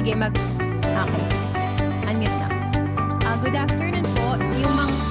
Sige, okay. Unmute na. Good afternoon po. Yung mga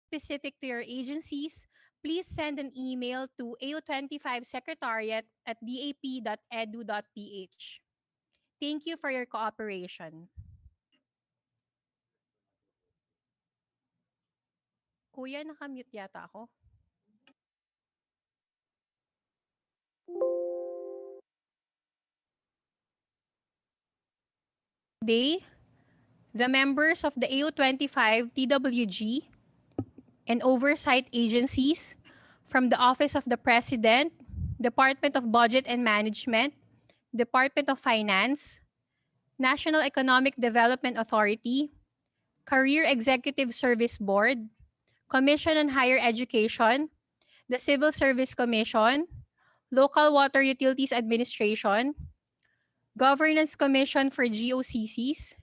specific to your agencies, please send an email to ao25secretariat@dap.edu.ph. Thank you for your cooperation. Kuya, nakamute yata ako. Today, the members of the AO25 TWG and oversight agencies from the Office of the President, Department of Budget and Management, Department of Finance, National Economic Development Authority, Career Executive Service Board, Commission on Higher Education, the Civil Service Commission, Local Water Utilities Administration, Governance Commission for GOCCs,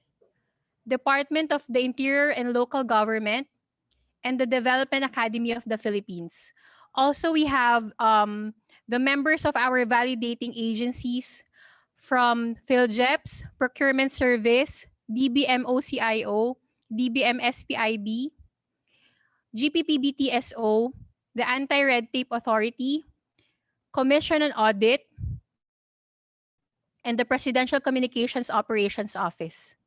Department of the Interior and Local Government, and the Development Academy of the Philippines. Also, we have the members of our validating agencies from PhilJeps, Procurement Service, DBMOCIO, DBMSPIB, GPPBTSO, the Anti-Red Tape Authority, Commission on Audit, and the Presidential Communications Operations Office.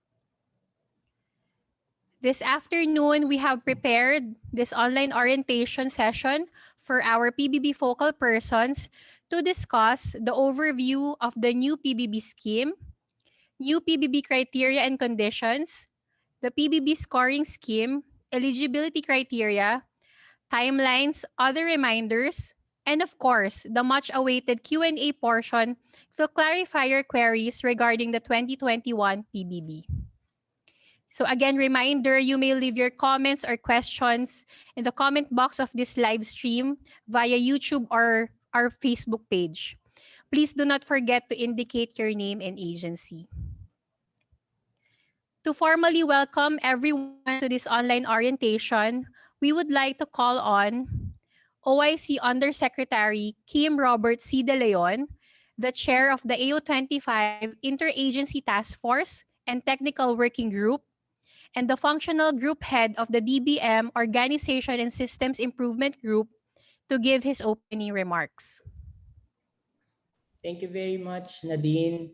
This afternoon, we have prepared this online orientation session for our PBB focal persons to discuss the overview of the new PBB scheme, new PBB criteria and conditions, the PBB scoring scheme, eligibility criteria, timelines, other reminders, and of course, the much-awaited Q&A portion to clarify your queries regarding the 2021 PBB. So again, reminder, you may leave your comments or questions in the comment box of this live stream via YouTube or our Facebook page. Please do not forget to indicate your name and agency. To formally welcome everyone to this online orientation, we would like to call on OIC Undersecretary Kim Robert C. De Leon, the chair of the AO25 Interagency Task Force and Technical Working Group, and the functional group head of the DBM Organization and Systems Improvement Group to give his opening remarks. Thank you very much, Nadine,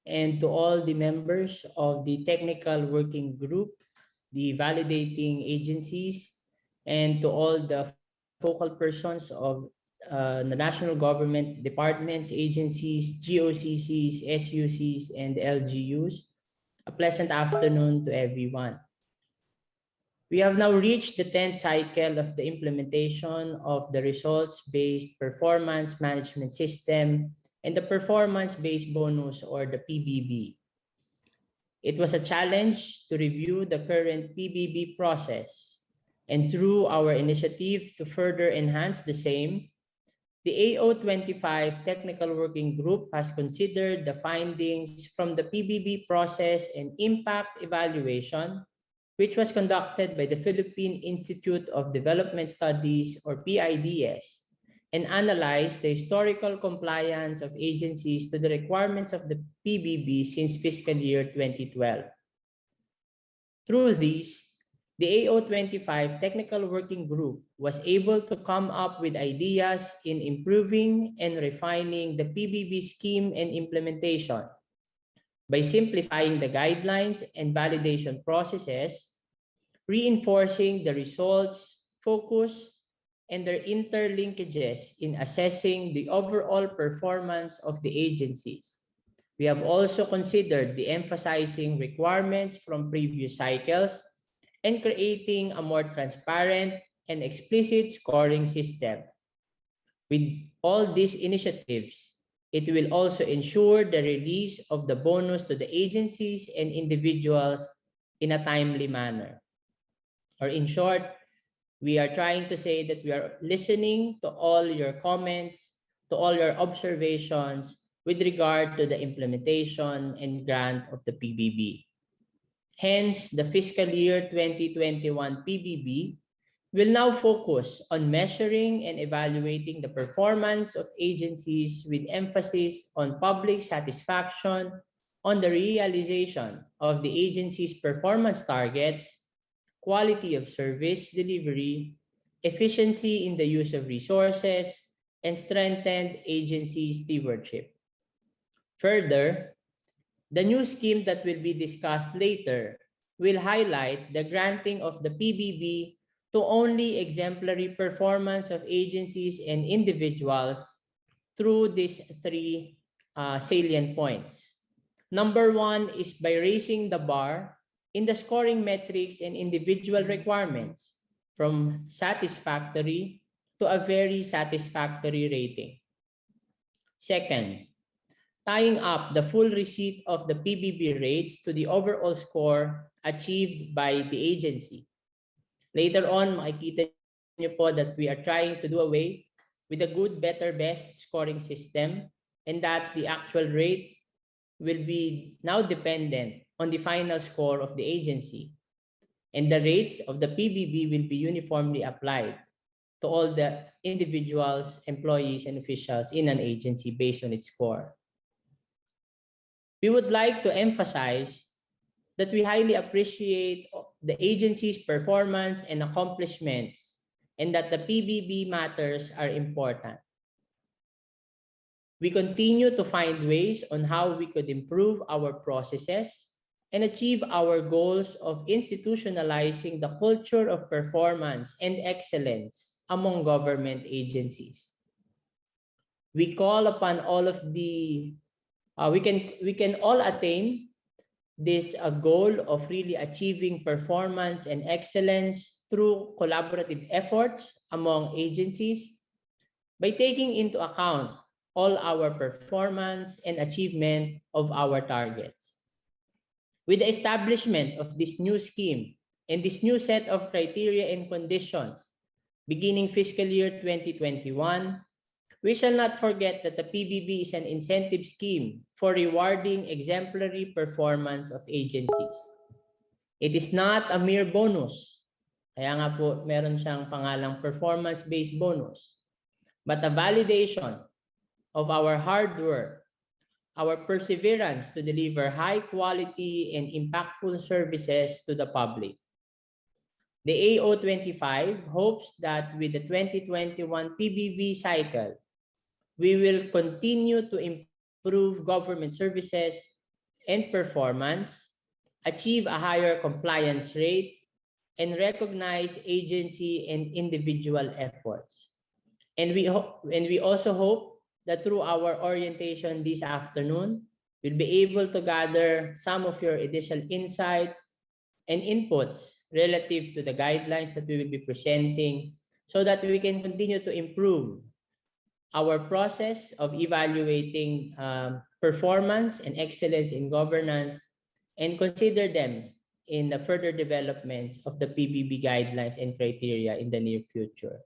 and to all the members of the Technical Working Group, the validating agencies, and to all the focal persons of the national government departments, agencies, GOCCs, SUCs, and LGUs. A pleasant afternoon to everyone. We have now reached the 10th cycle of the implementation of the results-based performance management system and the performance-based bonus, or the PBB. It was a challenge to review the current PBB process, and through our initiative to further enhance the same, the AO25 Technical Working Group has considered the findings from the PBB process and impact evaluation, which was conducted by the Philippine Institute of Development Studies, or PIDS, and analyzed the historical compliance of agencies to the requirements of the PBB since fiscal year 2012. Through these, the AO25 Technical Working Group was able to come up with ideas in improving and refining the PBB scheme and implementation by simplifying the guidelines and validation processes, reinforcing the results, focus, and their interlinkages in assessing the overall performance of the agencies. We have also considered the emphasizing requirements from previous cycles and creating a more transparent and explicit scoring system. With all these initiatives, it will also ensure the release of the bonus to the agencies and individuals in a timely manner. Or in short, we are trying to say that we are listening to all your comments, to all your observations with regard to the implementation and grant of the PBB. Hence, the fiscal year 2021 PBB will now focus on measuring and evaluating the performance of agencies with emphasis on public satisfaction, on the realization of the agency's performance targets, quality of service delivery, efficiency in the use of resources, and strengthened agency stewardship. Further, the new scheme that will be discussed later will highlight the granting of the PBB to only exemplary performance of agencies and individuals through these three salient points. Number one is by raising the bar in the scoring metrics and individual requirements from satisfactory to a very satisfactory rating. Second, tying up the full receipt of the PBB rates to the overall score achieved by the agency. Later on, makikita niyo po that we are trying to do away with the good, better, best scoring system, and that the actual rate will be now dependent on the final score of the agency. And the rates of the PBB will be uniformly applied to all the individuals, employees, and officials in an agency based on its score. We would like to emphasize that we highly appreciate the agency's performance and accomplishments, and that the PBB matters are important. We continue to find ways on how we could improve our processes and achieve our goals of institutionalizing the culture of performance and excellence among government agencies. We call upon all of the, we can all attain this goal of really achieving performance and excellence through collaborative efforts among agencies by taking into account all our performance and achievement of our targets. With the establishment of this new scheme and this new set of criteria and conditions beginning fiscal year 2021, we shall not forget that the PBB is an incentive scheme for rewarding exemplary performance of agencies. It is not a mere bonus. Kaya nga po meron siyang pangalang performance-based bonus, but a validation of our hard work, our perseverance to deliver high quality and impactful services to the public. The AO25 hopes that with the 2021 PBB cycle, we will continue to improve government services and performance, achieve a higher compliance rate, and recognize agency and individual efforts. And we also hope that through our orientation this afternoon, we'll be able to gather some of your additional insights and inputs relative to the guidelines that we will be presenting so that we can continue to improve our process of evaluating performance and excellence in governance and consider them in the further developments of the PBB guidelines and criteria in the near future.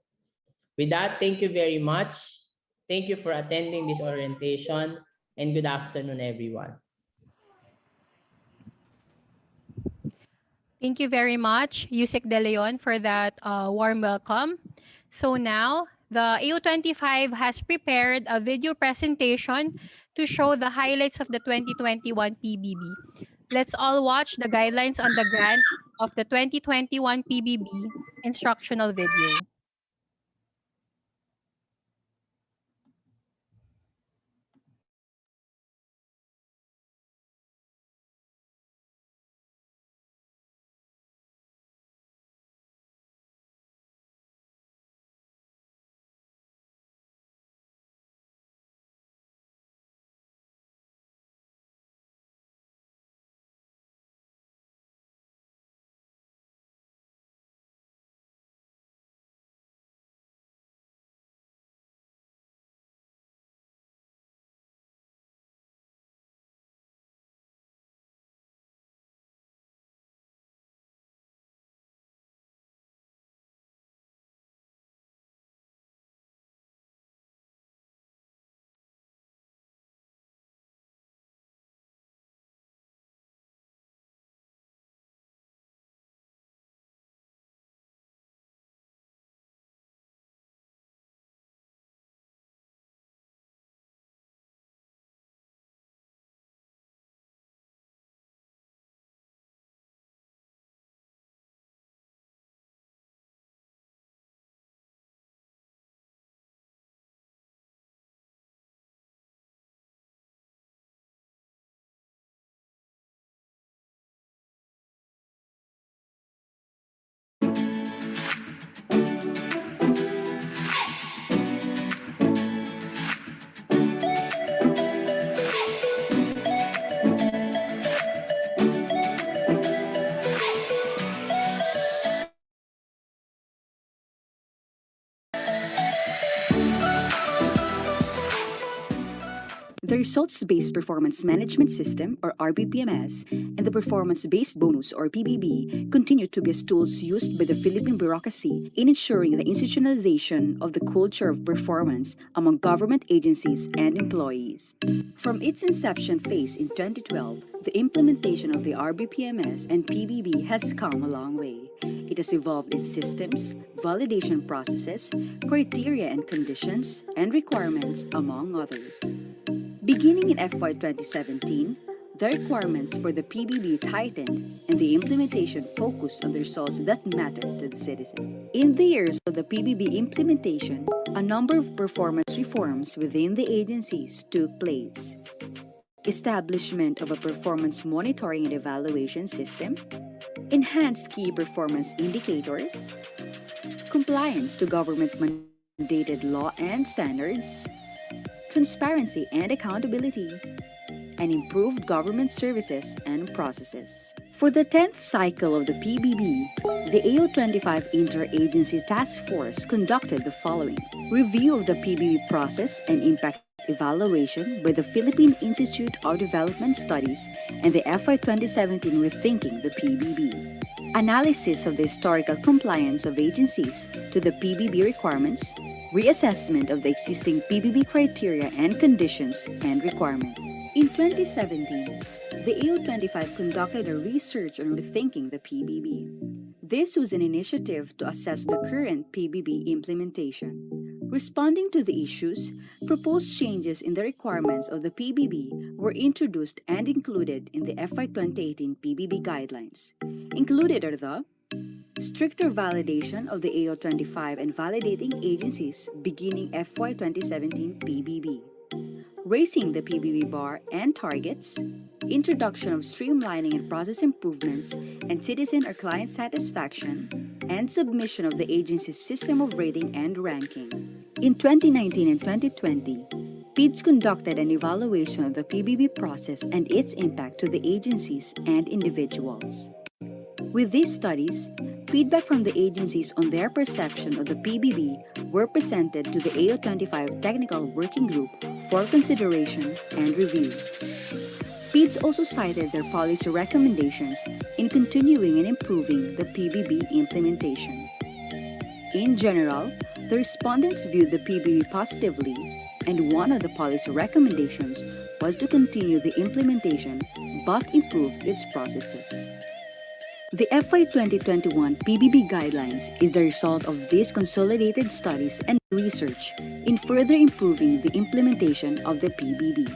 With that, thank you very much. Thank you for attending this orientation, and good afternoon, everyone. Thank you very much, Yusek De Leon, for that warm welcome. So now, the AU25 has prepared a video presentation to show the highlights of the 2021 PBB. Let's all watch the guidelines on the grant of the 2021 PBB instructional video. the Results-Based Performance Management System, or RBPMS, and the Performance-Based Bonus, or PBB, continue to be as tools used by the Philippine bureaucracy in ensuring the institutionalization of the culture of performance among government agencies and employees. From its inception phase in 2012, the implementation of the RBPMS and PBB has come a long way. It has evolved in systems, validation processes, criteria and conditions, and requirements, among others. Beginning in FY 2017, the requirements for the PBB tightened and the implementation focused on the results that matter to the citizen. In the years of the PBB implementation, a number of performance reforms within the agencies took place. Establishment of a performance monitoring and evaluation system, enhanced key performance indicators, compliance to government-mandated law and standards, transparency and accountability, and improved government services and processes. For the 10th cycle of the PBB, the AO25 Interagency Task Force conducted the following: review of the PBB process and impact evaluation by the Philippine Institute of Development Studies and the FY 2017 Rethinking the PBB. Analysis of the historical compliance of agencies to the PBB requirements, reassessment of the existing PBB criteria and conditions and requirements. In 2017, the AO25 conducted a research on rethinking the PBB. This was an initiative to assess the current PBB implementation. Responding to the issues, proposed changes in the requirements of the PBB were introduced and included in the FY 2018 PBB Guidelines. Included are the stricter validation of the AO25 and validating agencies beginning FY 2017 PBB, raising the PBB bar and targets, introduction of streamlining and process improvements and citizen or client satisfaction, and submission of the agency's system of rating and ranking. In 2019 and 2020, PIDS conducted an evaluation of the PBB process and its impact to the agencies and individuals. With these studies, feedback from the agencies on their perception of the PBB were presented to the AO25 Technical Working Group for consideration and review. PIDS also cited their policy recommendations in continuing and improving the PBB implementation. In general, the respondents viewed the PBB positively, and one of the policy recommendations was to continue the implementation but improve its processes. The FY 2021 PBB Guidelines is the result of these consolidated studies and research in further improving the implementation of the PBB.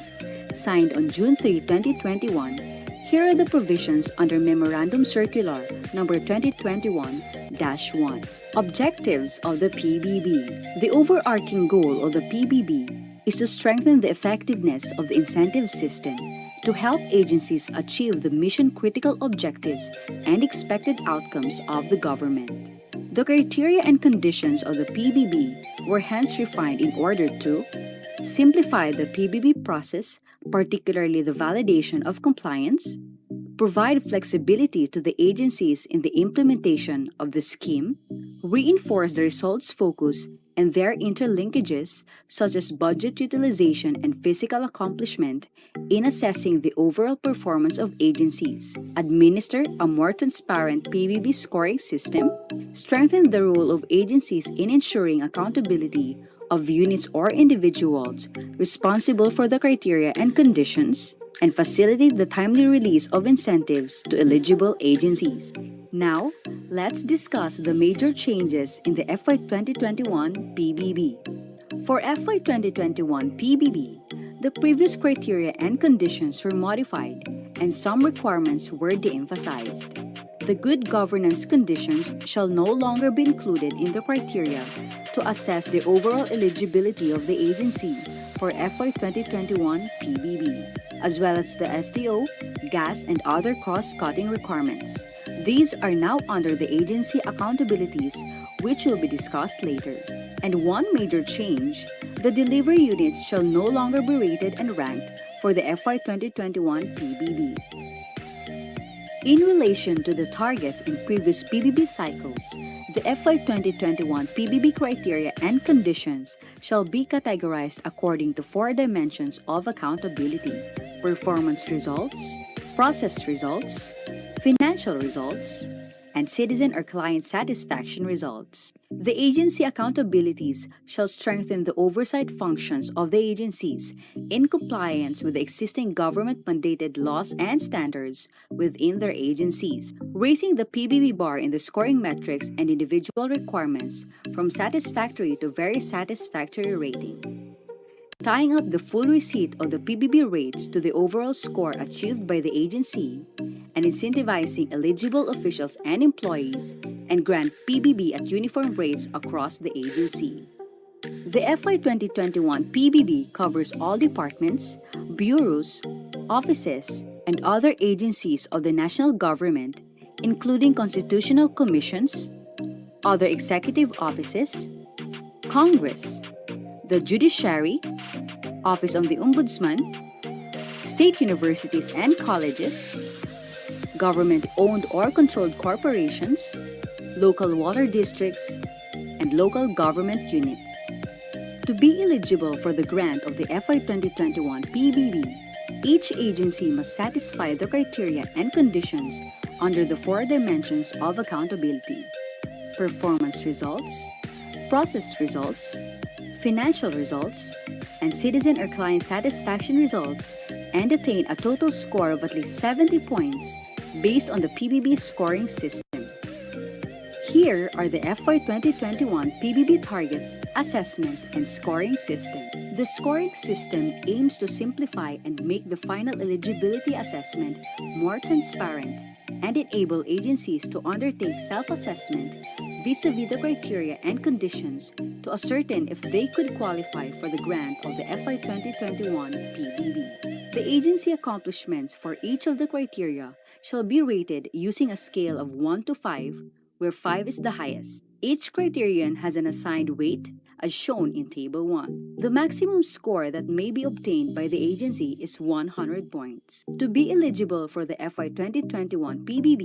Signed on June 3, 2021, here are the provisions under Memorandum Circular number 2021-1. Objectives of the PBB. The overarching goal of the PBB is to strengthen the effectiveness of the incentive system to help agencies achieve the mission-critical objectives and expected outcomes of the government. The criteria and conditions of the PBB were hence refined in order to simplify the PBB process, particularly the validation of compliance, provide flexibility to the agencies in the implementation of the scheme, reinforce the results focus and their interlinkages, such as budget utilization and physical accomplishment, in assessing the overall performance of agencies, administer a more transparent PBB scoring system, strengthen the role of agencies in ensuring accountability of units or individuals responsible for the criteria and conditions, and facilitate the timely release of incentives to eligible agencies. Now, let's discuss the major changes in the FY 2021 PBB. For FY 2021 PBB, the previous criteria and conditions were modified and some requirements were de-emphasized. The good governance conditions shall no longer be included in the criteria to assess the overall eligibility of the agency for FY 2021 PBB, as well as the STO, gas, and other cross-cutting requirements. These are now under the agency accountabilities, which will be discussed later. And one major change, the delivery units shall no longer be rated and ranked for the FY 2021 PBB. In relation to the targets in previous PBB cycles, the FY 2021 PBB criteria and conditions shall be categorized according to 4 dimensions of accountability: performance results, process results, financial results, and citizen or client satisfaction results. The agency accountabilities shall strengthen the oversight functions of the agencies in compliance with the existing government-mandated laws and standards within their agencies, raising the PBB bar in the scoring metrics and individual requirements from satisfactory to very satisfactory rating. Tying up the full receipt of the PBB rates to the overall score achieved by the agency, and incentivizing eligible officials and employees, and grant PBB at uniform rates across the agency. The FY 2021 PBB covers all departments, bureaus, offices, and other agencies of the national government, including constitutional commissions, other executive offices, Congress, the judiciary, Office of the Ombudsman, state universities and colleges, government-owned or controlled corporations, local water districts, and local government units. To be eligible for the grant of the FY 2021 PBB, each agency must satisfy the criteria and conditions under the 4 dimensions of accountability: performance results, process results, financial results, and citizen or client satisfaction results, and attain a total score of at least 70 points based on the PBB scoring system. Here are the FY 2021 PBB targets, assessment, and scoring system. The scoring system aims to simplify and make the final eligibility assessment more transparent and enable agencies to undertake self-assessment vis-a-vis the criteria and conditions to ascertain if they could qualify for the grant of the FY 2021 PBB. The agency accomplishments for each of the criteria shall be rated using a scale of 1 to 5, where 5 is the highest. Each criterion has an assigned weight, as shown in Table 1. The maximum score that may be obtained by the agency is 100 points. To be eligible for the FY 2021 PBB,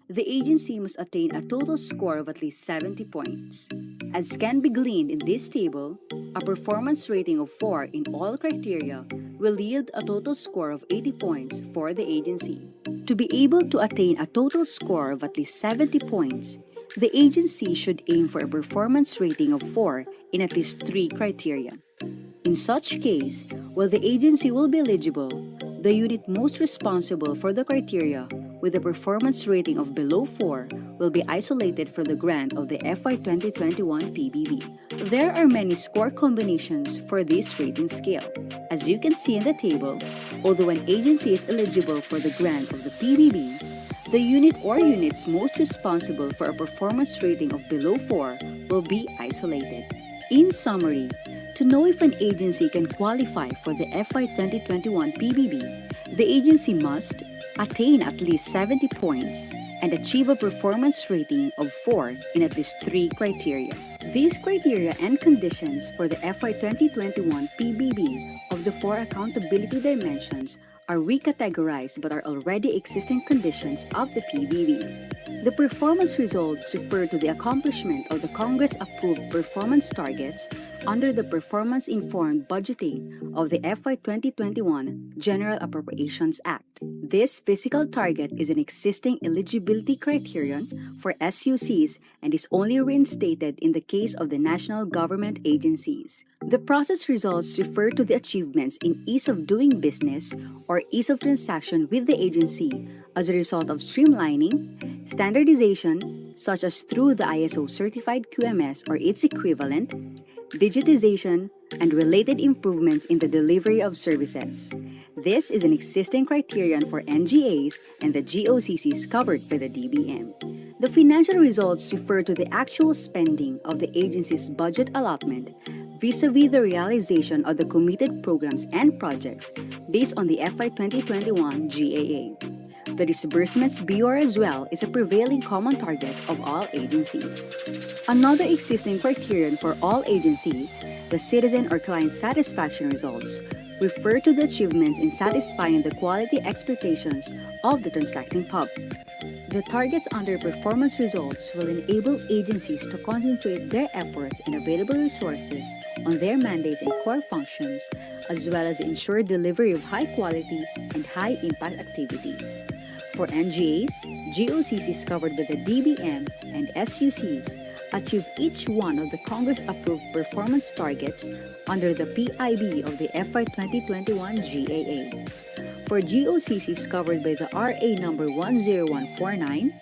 the agency must attain a total score of at least 70 points. As can be gleaned in this table, a performance rating of 4 in all criteria will yield a total score of 80 points for the agency. To be able to attain a total score of at least 70 points, the agency should aim for a performance rating of 4 in at least 3 criteria. In such case, while the agency will be eligible, the unit most responsible for the criteria with a performance rating of below 4 will be isolated for the grant of the FY 2021 PBB. There are many score combinations for this rating scale. As you can see in the table, although an agency is eligible for the grant of the PBB, the unit or units most responsible for a performance rating of below 4 will be isolated. In summary, to know if an agency can qualify for the FY 2021 PBB, the agency must attain at least 70 points and achieve a performance rating of 4 in at least 3 criteria. These criteria and conditions for the FY 2021 PBB of the 4 accountability dimensions are recategorized but are already existing conditions of the PBB. The performance results refer to the accomplishment of the Congress-approved performance targets under the Performance-Informed Budgeting of the FY 2021 General Appropriations Act. This physical target is an existing eligibility criterion for SUCs and is only reinstated in the case of the national government agencies. The process results refer to the achievements in ease of doing business or ease of transaction with the agency as a result of streamlining, standardization, such as through the ISO certified QMS or its equivalent, digitization, and related improvements in the delivery of services. This is an existing criterion for NGAs and the GOCCs covered by the DBM. The financial results refer to the actual spending of the agency's budget allotment vis-a-vis the realization of the committed programs and projects based on the FY 2021 GAA. The disbursements BOR as well is a prevailing common target of all agencies. Another existing criterion for all agencies, the citizen or client satisfaction results, refer to the achievements in satisfying the quality expectations of the transacting public. The targets under performance results will enable agencies to concentrate their efforts and available resources on their mandates and core functions, as well as ensure delivery of high quality and high impact activities. For NGAs, GOCCs covered by the DBM and SUCs achieve each one of the Congress-approved performance targets under the PIB of the FY 2021 GAA. For GOCCs covered by the RA number 10149,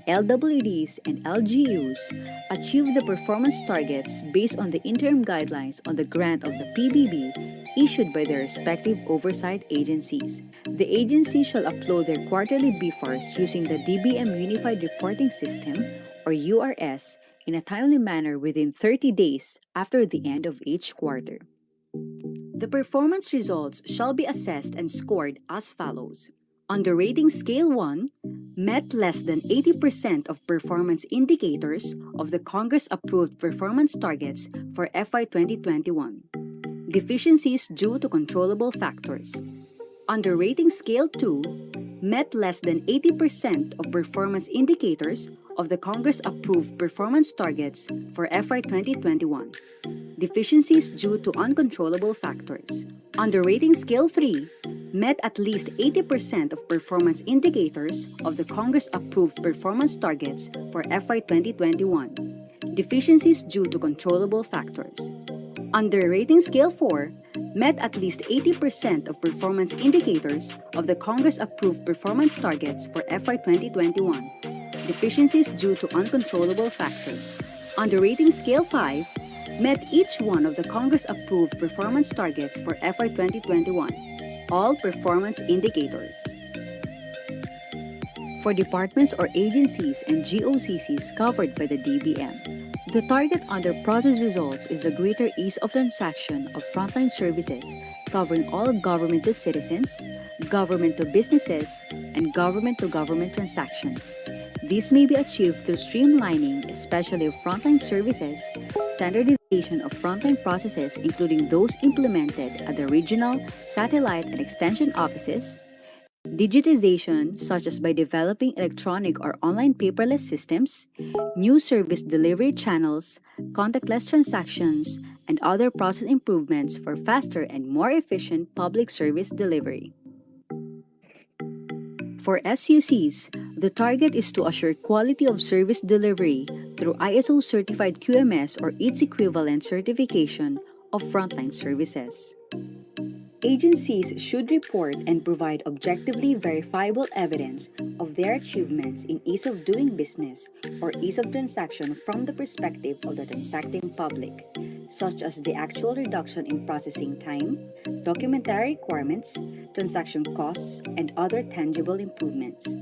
LWDs and LGUs achieve the performance targets based on the interim guidelines on the grant of the PBB issued by their respective oversight agencies. The agency shall upload their quarterly BFARs using the DBM Unified Reporting System, or URS, in a timely manner within 30 days after the end of each quarter. The performance results shall be assessed and scored as follows. On the rating scale 1, met less than 80% of performance indicators of the Congress-approved performance targets for FY 2021. Deficiencies due to controllable factors. On the rating scale 2, met less than 80% of performance indicators of the Congress-approved performance targets for FY 2021. Deficiencies due to uncontrollable factors. On the rating scale 3, met at least 80% of performance indicators of the Congress-approved performance targets for FY 2021. Deficiencies due to controllable factors. On the rating scale 4, met at least 80% of performance indicators of the Congress-approved performance targets for FY 2021. Deficiencies due to uncontrollable factors. On the rating scale 5, met each one of the Congress-approved performance targets for FY 2021. All performance indicators. For departments or agencies and GOCCs covered by the DBM, the target under process results is a greater ease of transaction of frontline services covering all government to citizens, government to businesses, and government to government transactions. This may be achieved through streamlining, especially of frontline services, standardization of frontline processes including those implemented at the regional, satellite, and extension offices, digitization such as by developing electronic or online paperless systems, new service delivery channels, contactless transactions, and other process improvements for faster and more efficient public service delivery. For SUCs, the target is to assure quality of service delivery through ISO certified QMS or its equivalent certification of frontline services. Agencies should report and provide objectively verifiable evidence of their achievements in ease of doing business or ease of transaction from the perspective of the transacting public, such as the actual reduction in processing time, documentary requirements, transaction costs, and other tangible improvements.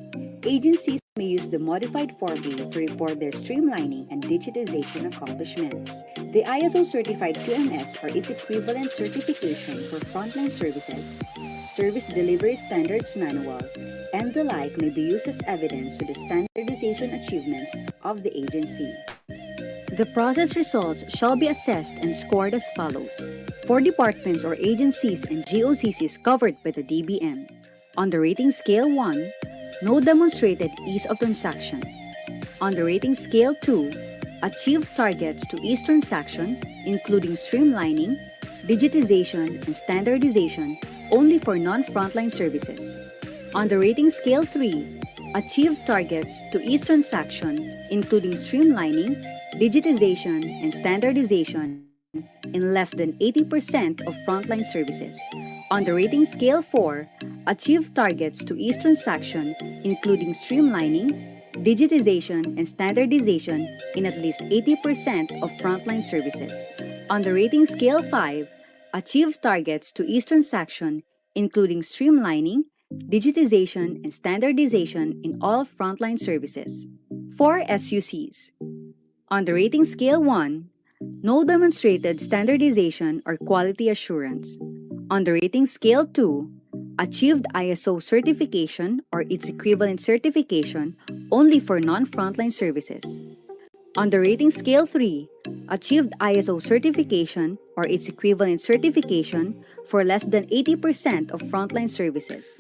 Agencies may use the modified Form A to report their streamlining and digitization accomplishments. The ISO certified QMS or its equivalent certification for frontline services, Service Delivery Standards Manual, and the like may be used as evidence to the standardization achievements of the agency. The process results shall be assessed and scored as follows. For departments or agencies and GOCCs covered by the DBM, on the rating scale 1, no demonstrated ease of transaction. On the rating scale 2, achieved targets to ease transaction, including streamlining, digitization, and standardization only for non-frontline services. On the rating scale 3, achieved targets to ease transaction, including streamlining, digitization, and standardization in less than 80% of frontline services. On the rating scale 4, achieved targets to ease transaction, including streamlining, digitization, and standardization in at least 80% of frontline services. On the rating scale 5, achieved targets to ease transaction, including streamlining, digitization, and standardization in all frontline services. For SUCs, on the rating scale 1, no demonstrated standardization or quality assurance. On the rating scale 2, achieved ISO certification or its equivalent certification only for non-frontline services. On the rating scale 3, achieved ISO certification or its equivalent certification for less than 80% of frontline services.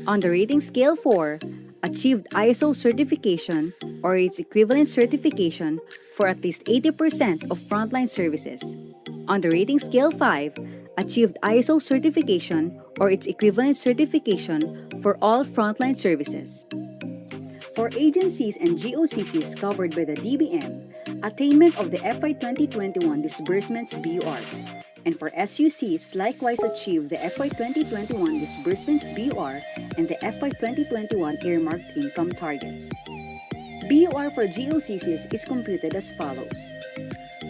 On the rating scale 4, achieved ISO certification or its equivalent certification for at least 80% of frontline services. On the rating scale 5, achieved ISO certification or its equivalent certification for all frontline services. For agencies and GOCCs covered by the DBM, attainment of the FY 2021 disbursements BURs, and for SUCs likewise achieve the FY 2021 disbursements BUR and the FY 2021 earmarked income targets. BUR for GOCCs is computed as follows.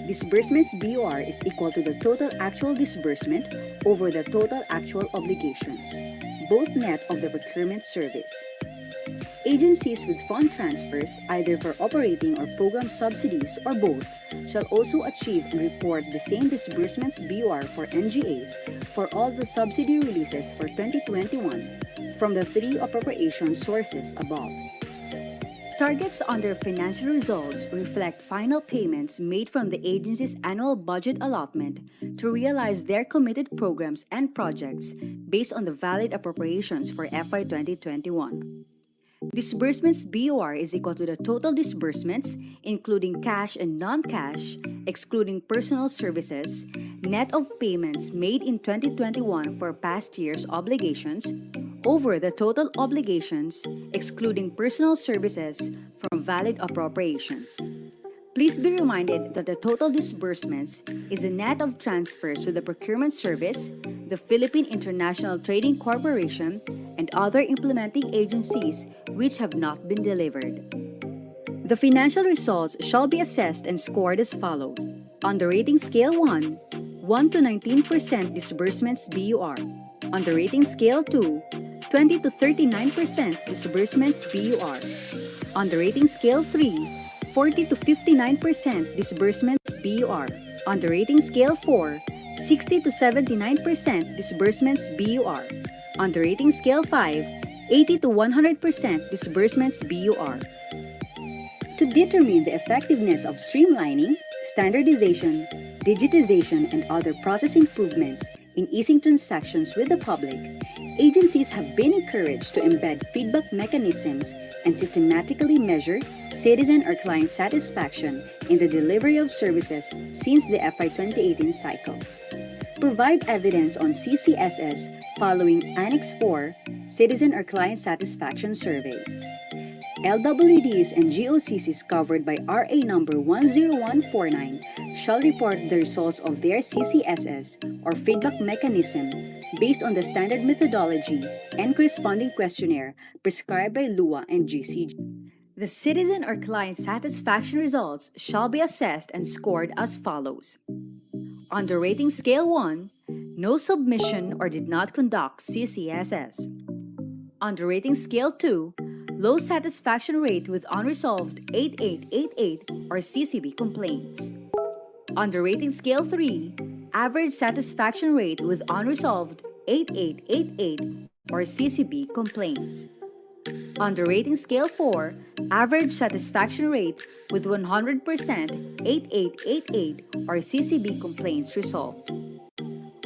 Disbursements BUR is equal to the total actual disbursement over the total actual obligations, both net of the procurement service. Agencies with fund transfers, either for operating or program subsidies or both, shall also achieve and report the same disbursements BUR for NGAs for all the subsidy releases for 2021 from the 3 appropriation sources above. Targets under financial results reflect final payments made from the agency's annual budget allotment to realize their committed programs and projects based on the valid appropriations for FY 2021. Disbursements BUR is equal to the total disbursements, including cash and non-cash, excluding personal services, net of payments made in 2021 for past year's obligations, over the total obligations, excluding personal services from valid appropriations. Please be reminded that the total disbursements is a net of transfers to the procurement service, the Philippine International Trading Corporation, and other implementing agencies which have not been delivered. The financial results shall be assessed and scored as follows. On the rating scale 1, 1 to 19% disbursements BUR. On the rating scale 2, 20 to 39% disbursements BUR. On the rating scale 3, 40 to 59% disbursements BUR. On the rating scale 4, 60 to 79% disbursements BUR. On the rating scale 5, 80 to 100% disbursements BUR. To determine the effectiveness of streamlining, standardization, digitization, and other process improvements in easing transactions with the public, agencies have been encouraged to embed feedback mechanisms and systematically measure citizen or client satisfaction in the delivery of services since the FY 2018 cycle. Provide evidence on CCSS following Annex 4, Citizen or Client Satisfaction Survey. LWDs and GOCCs covered by RA number 10149 shall report the results of their CCSS or feedback mechanism based on the standard methodology and corresponding questionnaire prescribed by LUA and GCG. The citizen or client satisfaction results shall be assessed and scored as follows. On the rating scale 1, no submission or did not conduct CCSS. On the rating scale 2, low satisfaction rate with unresolved 8888 or CCB complaints. On the rating scale 3, average satisfaction rate with unresolved 8888 or CCB complaints. On the rating scale 4, average satisfaction rate with 100% 8888 or CCB complaints resolved.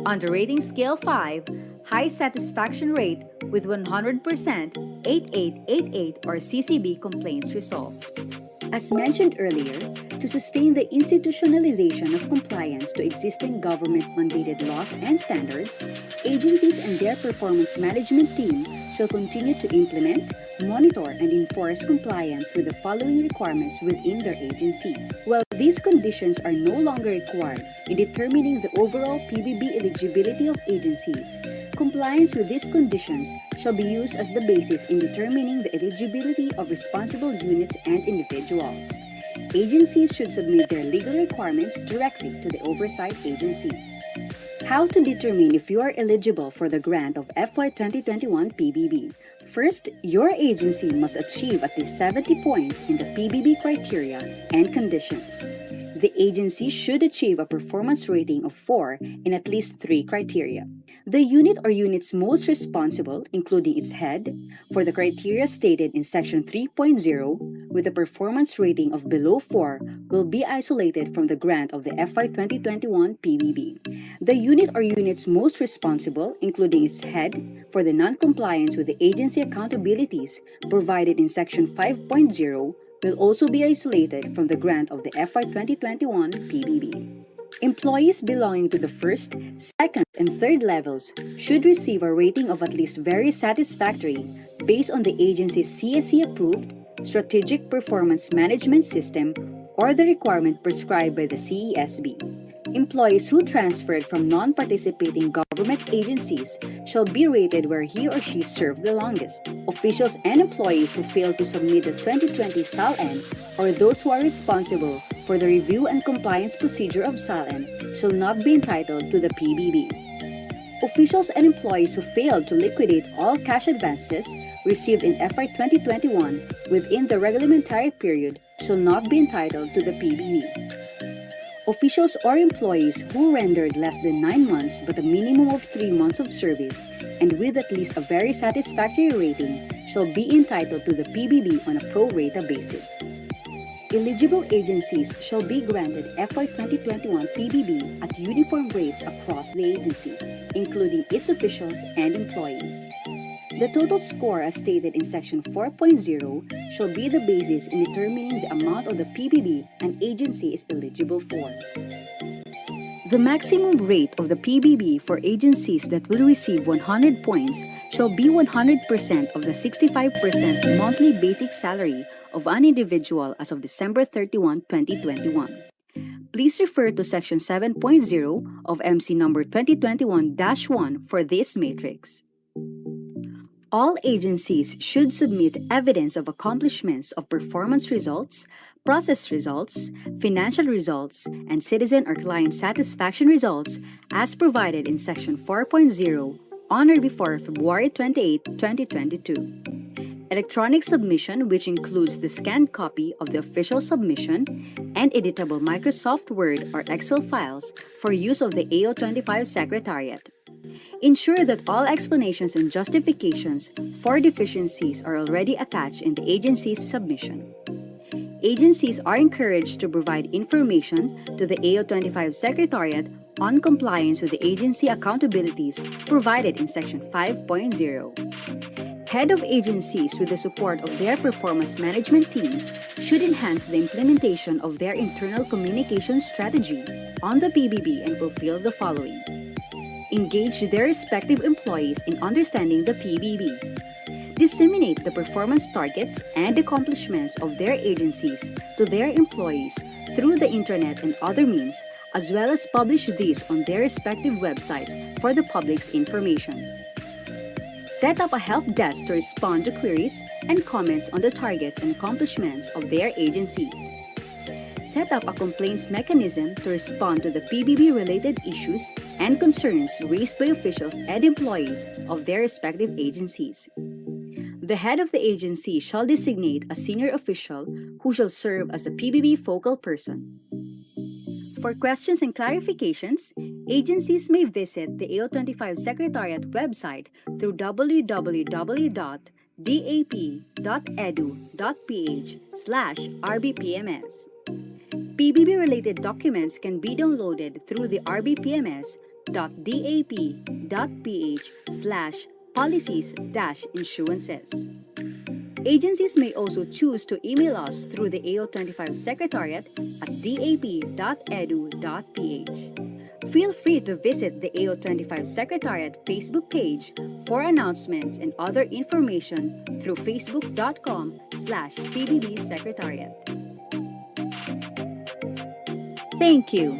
On the rating scale 5, high satisfaction rate with 100% 8888 or CCB complaints resolved. As mentioned earlier, to sustain the institutionalization of compliance to existing government-mandated laws and standards, agencies and their performance management team shall continue to implement, monitor, and enforce compliance with the following requirements within their agencies. While these conditions are no longer required in determining the overall PBB eligibility of agencies, compliance with these conditions shall be used as the basis in determining the eligibility of responsible units and individuals. Agencies should submit their legal requirements directly to the oversight agencies. How to determine if you are eligible for the grant of FY 2021 PBB? First, your agency must achieve at least 70 points in the PBB criteria and conditions. The agency should achieve a performance rating of 4 in at least 3 criteria. The unit or units most responsible, including its head, for the criteria stated in Section 3.0 with a performance rating of below 4 will be isolated from the grant of the FY 2021 PBB. The unit or units most responsible, including its head, for the non-compliance with the agency accountabilities provided in Section 5.0 will also be isolated from the grant of the FY 2021 PBB. Employees belonging to the first, second, and third levels should receive a rating of at least very satisfactory based on the agency's CSE-approved Strategic Performance Management System or the requirement prescribed by the CESB. Employees who transferred from non-participating government agencies shall be rated where he or she served the longest. Officials and employees who failed to submit the 2020 SALN or those who are responsible for the review and compliance procedure of SALN shall not be entitled to the PBB. Officials and employees who failed to liquidate all cash advances received in FY 2021 within the reglementary period shall not be entitled to the PBB. Officials or employees who rendered less than 9 months but a minimum of 3 months of service and with at least a very satisfactory rating shall be entitled to the PBB on a pro rata basis. Eligible agencies shall be granted FY 2021 PBB at uniform rates across the agency, including its officials and employees. The total score as stated in Section 4.0 shall be the basis in determining the amount of the PBB an agency is eligible for. The maximum rate of the PBB for agencies that will receive 100 points shall be 100% of the 65% monthly basic salary of an individual as of December 31, 2021. Please refer to Section 7.0 of MC number 2021-1 for this matrix. All agencies should submit evidence of accomplishments of performance results, process results, financial results, and citizen or client satisfaction results as provided in Section 4.0 on or before February 28, 2022. Electronic submission, which includes the scanned copy of the official submission and editable Microsoft Word or Excel files for use of the AO25 Secretariat. Ensure that all explanations and justifications for deficiencies are already attached in the agency's submission. Agencies are encouraged to provide information to the AO25 Secretariat on compliance with the agency accountabilities provided in Section 5.0. Head of agencies, with the support of their performance management teams, should enhance the implementation of their internal communication strategy on the PBB and fulfill the following. Engage their respective employees in understanding the PBB. Disseminate the performance targets and accomplishments of their agencies to their employees through the internet and other means, as well as publish these on their respective websites for the public's information. Set up a help desk to respond to queries and comments on the targets and accomplishments of their agencies. Set up a complaints mechanism to respond to the PBB-related issues and concerns raised by officials and employees of their respective agencies. The head of the agency shall designate a senior official who shall serve as the PBB focal person. For questions and clarifications, agencies may visit the AO25 Secretariat website through www.dap.edu.ph/rbpms. PBB-related documents can be downloaded through the rbpms.dap.ph/policies-issuances. Agencies may also choose to email us through the AO25 Secretariat at dap.edu.ph. Feel free to visit the AO25 Secretariat Facebook page for announcements and other information through facebook.com/PBB Secretariat. Thank you.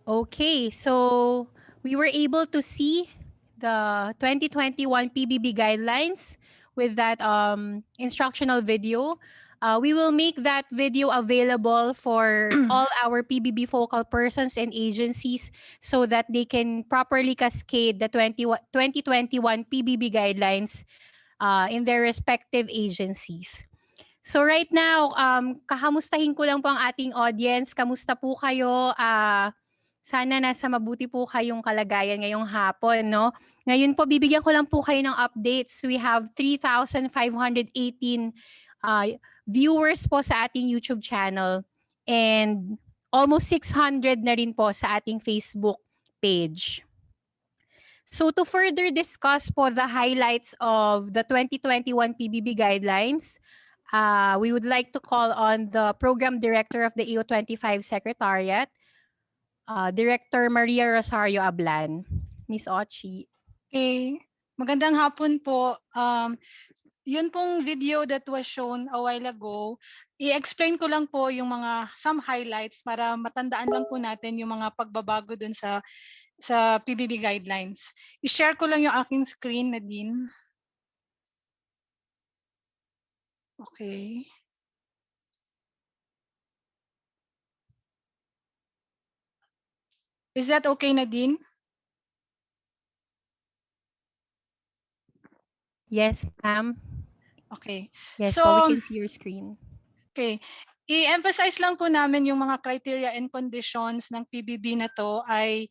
Okay, so we were able to see the 2021 PBB guidelines with that instructional video. We will make that video available for all our PBB focal persons and agencies so that they can properly cascade the 2021 PBB guidelines in their respective agencies. So right now, kakamustahin ko lang po ang ating audience. Kamusta po kayo? Sana nasa mabuti po kayong kalagayan ngayong hapon, no? Ngayon po, bibigyan ko lang po kayo ng updates. We have 3,518 viewers po sa ating YouTube channel and almost 600 na rin po sa ating Facebook page. So to further discuss po the highlights of the 2021 PBB guidelines, we would like to call on the Program Director of the AO25 Secretariat, Director Maria Rosario Ablan. Miss Ochi. Okay. Magandang hapon po. Yun pong video that was shown a while ago, i-explain ko lang po yung some highlights para matandaan lang po natin yung mga pagbabago dun sa PBB guidelines. I-share ko lang yung aking screen, Nadine. Okay. Is that okay, Nadine? Yes, ma'am. Okay. Yes, So, we can see your screen. Okay. I-emphasize lang po namin yung mga criteria and conditions ng PBB na to ay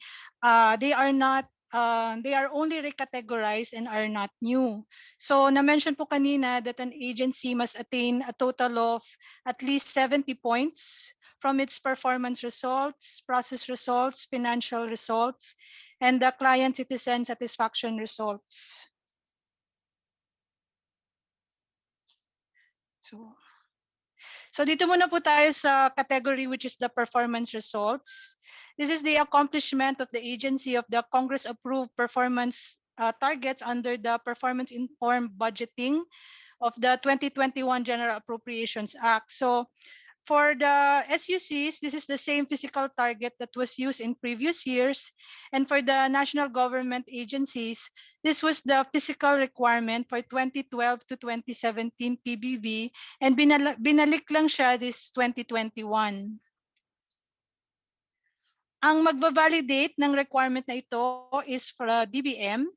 they are only recategorized and are not new. So na-mention po kanina that an agency must attain a total of at least 70 points from its performance results, process results, financial results, and the client-citizen satisfaction results. So dito muna po tayo sa category which is the performance results. This is the accomplishment of the agency of the Congress-approved performance targets under the performance-informed budgeting of the 2021 General Appropriations Act. So for the SUCs, this is the same physical target that was used in previous years. And for the national government agencies, this was the physical requirement for 2012 to 2017 PBB, and binalik lang siya this 2021. Ang magbabalidate ng requirement na ito is for DBM.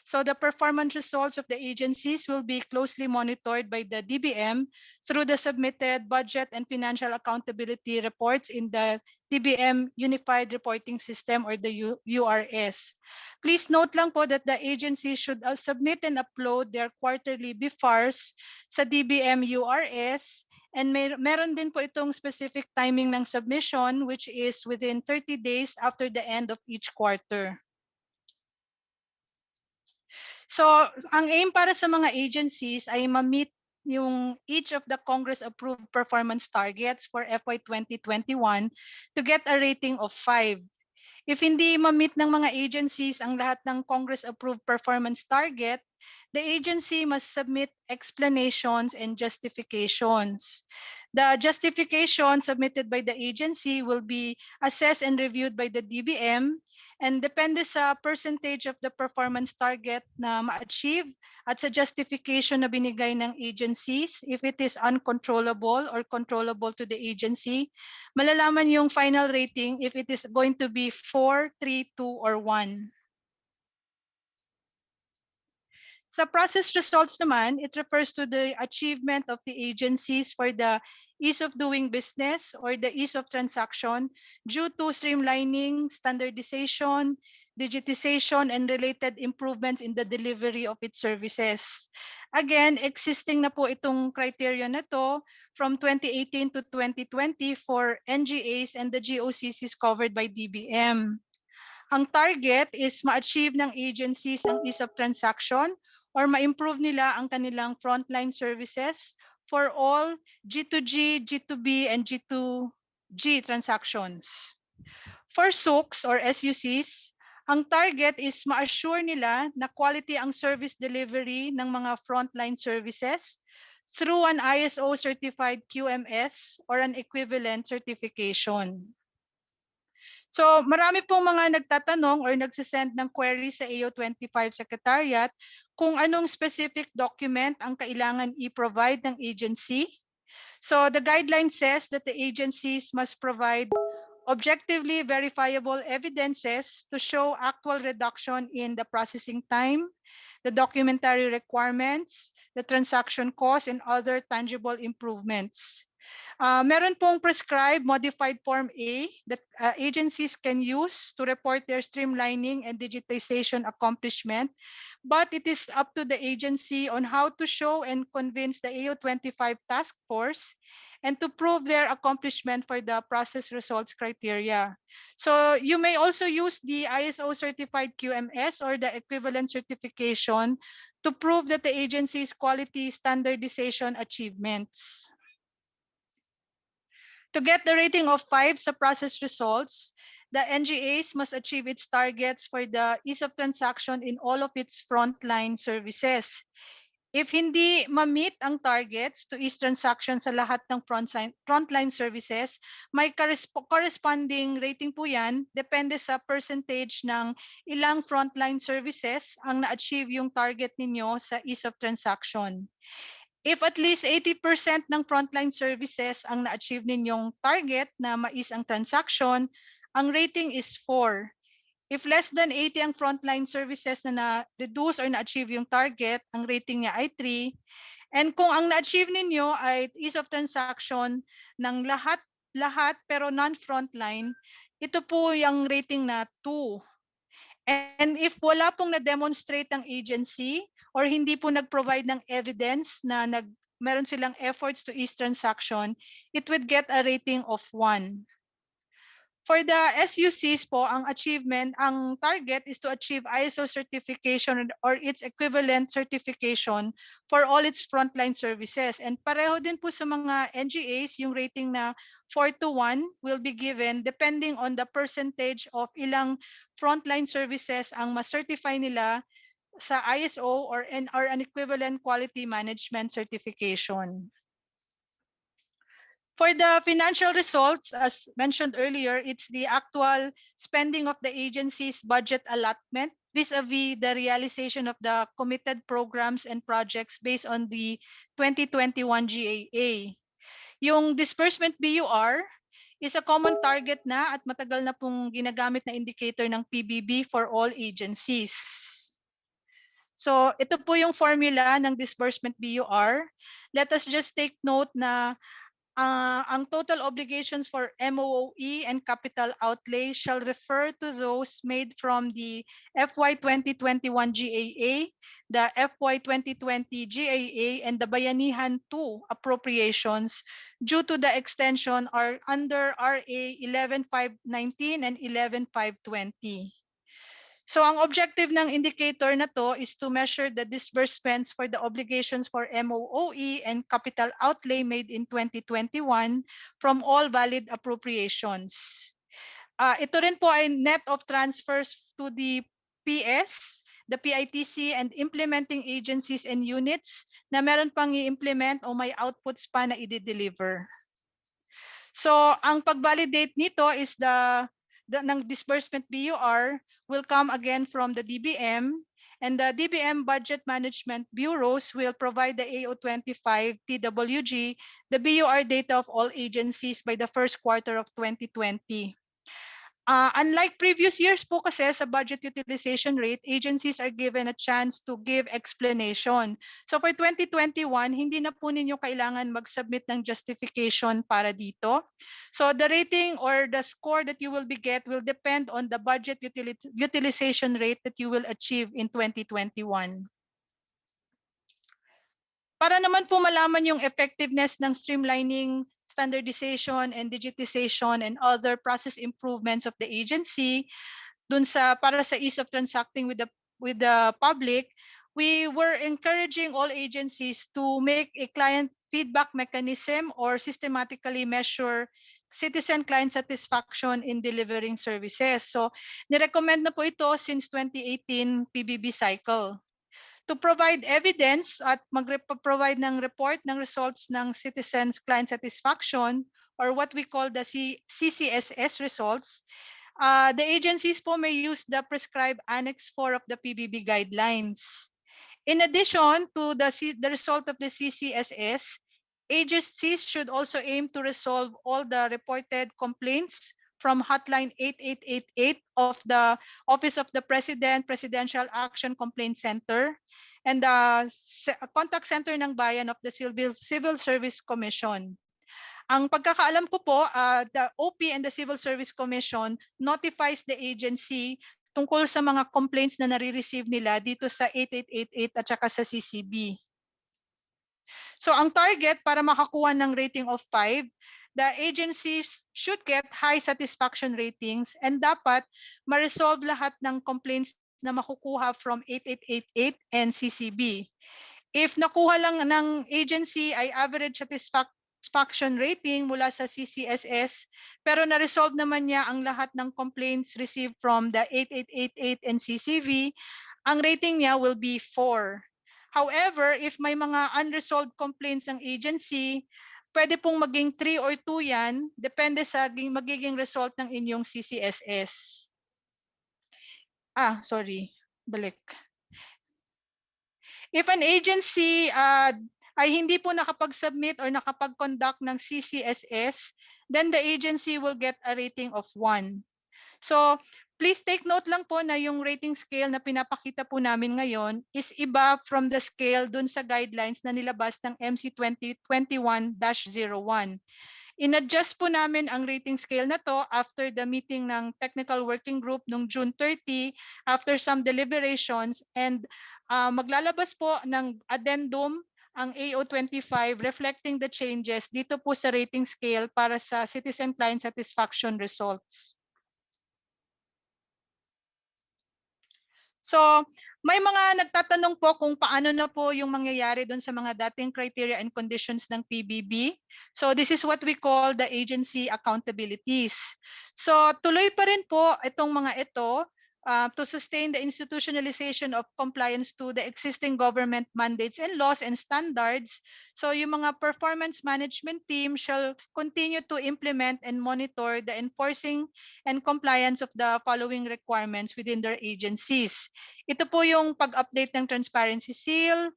So the performance results of the agencies will be closely monitored by the DBM through the submitted budget and financial accountability reports in the DBM Unified Reporting System or the URS. Please note lang po that the agency should submit and upload their quarterly BFARs sa DBM URS, and meron din po itong specific timing ng submission which is within 30 days after the end of each quarter. So, ang aim para sa mga agencies ay ma-meet yung each of the Congress-approved performance targets for FY 2021 to get a rating of 5. If hindi ma-meet ng mga agencies ang lahat ng Congress-approved performance target, the agency must submit explanations and justifications. The justification submitted by the agency will be assessed and reviewed by the DBM, and depende sa percentage of the performance target na ma-achieve at sa justification na binigay ng agencies, if it is uncontrollable or controllable to the agency, malalaman yung final rating if it is going to be 4, 3, 2, or 1. Sa process results naman, it refers to the achievement of the agencies for the ease of doing business or the ease of transaction due to streamlining, standardization, digitization, and related improvements in the delivery of its services. Again, existing na po itong criteria na to from 2018 to 2020 for NGAs and the GOCCs covered by DBM. Ang target is ma-achieve ng agencies ang ease of transaction or ma-improve nila ang kanilang frontline services for all G2G, G2B, and G2G transactions. For SUCs or SUCs, ang target is ma-assure nila na quality ang service delivery ng mga frontline services through an ISO-certified QMS or an equivalent certification. So marami pong mga nagtatanong or nagsisend ng query sa AO25 Secretariat kung anong specific document ang kailangan i-provide ng agency So the guideline says that the agencies must provide objectively verifiable evidences to show actual reduction in the processing time, the documentary requirements, the transaction cost, and other tangible improvements. Meron pong prescribed modified Form A that agencies can use to report their streamlining and digitization accomplishment, but it is up to the agency on how to show and convince the AO25 task force and to prove their accomplishment for the process results criteria. So you may also use the ISO certified QMS or the equivalent certification to prove that the agency's quality standardization achievements. To get the rating of 5 sa process results, the NGAs must achieve its targets for the ease of transaction in all of its frontline services. If hindi ma-meet ang targets to ease transaction sa lahat ng frontline services, may corresponding rating po yan, depende sa percentage ng ilang frontline services ang na-achieve yung target ninyo sa ease of transaction. If at least 80% ng frontline services ang na-achieve ninyong target na mais ang transaction, ang rating is 4. If less than 80 ang frontline services na na-reduce or na-achieve yung target, ang rating niya ay 3. And kung ang na-achieve ninyo ay ease of transaction ng lahat pero non-frontline, ito po yung rating na 2. And if wala pong na-demonstrate ang agency or hindi po nag-provide ng evidence na meron silang efforts to ease transaction, it would get a rating of 1. For the SUCs po, ang target is to achieve ISO certification or its equivalent certification for all its frontline services. And pareho din po sa mga NGAs, yung rating na 4-1 will be given depending on the percentage of ilang frontline services ang ma-certify nila sa ISO or an equivalent quality management certification. For the financial results, as mentioned earlier, it's the actual spending of the agency's budget allotment vis-a-vis the realization of the committed programs and projects based on the 2021 GAA. Yung disbursement BUR is a common target na at matagal na pong ginagamit na indicator ng PBB for all agencies. So ito po yung formula ng disbursement BUR. Let us just take note na ang total obligations for MOOE and capital outlay shall refer to those made from the FY 2021 GAA, the FY 2020 GAA, and the Bayanihan 2 appropriations due to the extension are under RA 11519 and 11520. So ang objective ng indicator na to is to measure the disbursements for the obligations for MOOE and capital outlay made in 2021 from all valid appropriations. Ito rin po ay net of transfers to the PS, the PITC, and implementing agencies and units na meron pang i-implement o may outputs pa na i-deliver. So ang pag-validate nito is ng disbursement BUR will come again from the DBM, and the DBM Budget Management Bureaus will provide the AO25 TWG the BUR data of all agencies by the first quarter of 2020. Unlike previous years po kasi sa budget utilization rate, agencies are given a chance to give explanation. So for 2021, hindi na po ninyo kailangan mag-submit ng justification para dito. So the rating or the score that you will get will depend on the budget utilization rate that you will achieve in 2021. Para naman po malaman yung effectiveness ng streamlining, standardization, and digitization and other process improvements of the agency, para sa ease of transacting with the public, we were encouraging all agencies to make a client feedback mechanism or systematically measure citizen client satisfaction in delivering services. So, nirecommend na po ito since 2018 PBB cycle. To provide evidence at mag-provide ng report ng results ng citizens client satisfaction or what we call the CCSS results, the agencies po may use the prescribed Annex 4 of the PBB Guidelines. In addition to the result of the CCSS, Agencies should also aim to resolve all the reported complaints from Hotline 8888 of the Office of the President, Presidential Action Complaint Center, and the contact center ng bayan of the Civil Service Commission. Ang pagkakaalam ko po, the OP and the Civil Service Commission notifies the agency tungkol sa mga complaints na nare-receive nila dito sa 8888 at saka sa CCB. So ang target para makakuha ng rating of 5, the agencies should get high satisfaction ratings and dapat ma-resolve lahat ng complaints na makukuha from 8888 and CCB. If nakuha lang ng agency ay average satisfaction rating mula sa CCSS, pero na-resolve naman niya ang lahat ng complaints received from the 8888 and CCV, ang rating niya will be 4. However, if may mga unresolved complaints ng agency, pwede pong maging 3 or 2 yan, depende sa magiging result ng inyong CCSS. Balik. If an agency ay hindi po nakapag-submit or nakapag-conduct ng CCSS, then the agency will get a rating of 1. So, please take note lang po na yung rating scale na pinapakita po namin ngayon is iba from the scale dun sa guidelines na nilabas ng MC 2021-01. In-adjust po namin ang rating scale na to after the meeting ng Technical Working Group noong June 30, after some deliberations, and maglalabas po ng addendum ang AO25 reflecting the changes dito po sa rating scale para sa citizen client satisfaction results. So, may mga nagtatanong po kung paano na po yung mangyayari doon sa mga dating criteria and conditions ng PBB. So, this is what we call the agency accountabilities. So, tuloy pa rin po itong mga ito to sustain the institutionalization of compliance to the existing government mandates and laws and standards. So, yung mga performance management team shall continue to implement and monitor the enforcing and compliance of the following requirements within their agencies. Ito po yung pag-update ng Transparency Seal,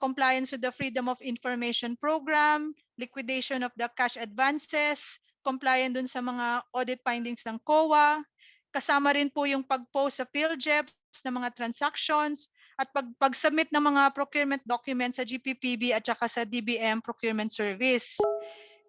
compliance with the Freedom of Information Program, liquidation of the cash advances, compliant dun sa mga audit findings ng COA, kasama rin po yung pag-post sa PhilJEPs ng mga transactions at pag-submit ng mga procurement documents sa GPPB at saka sa DBM Procurement Service.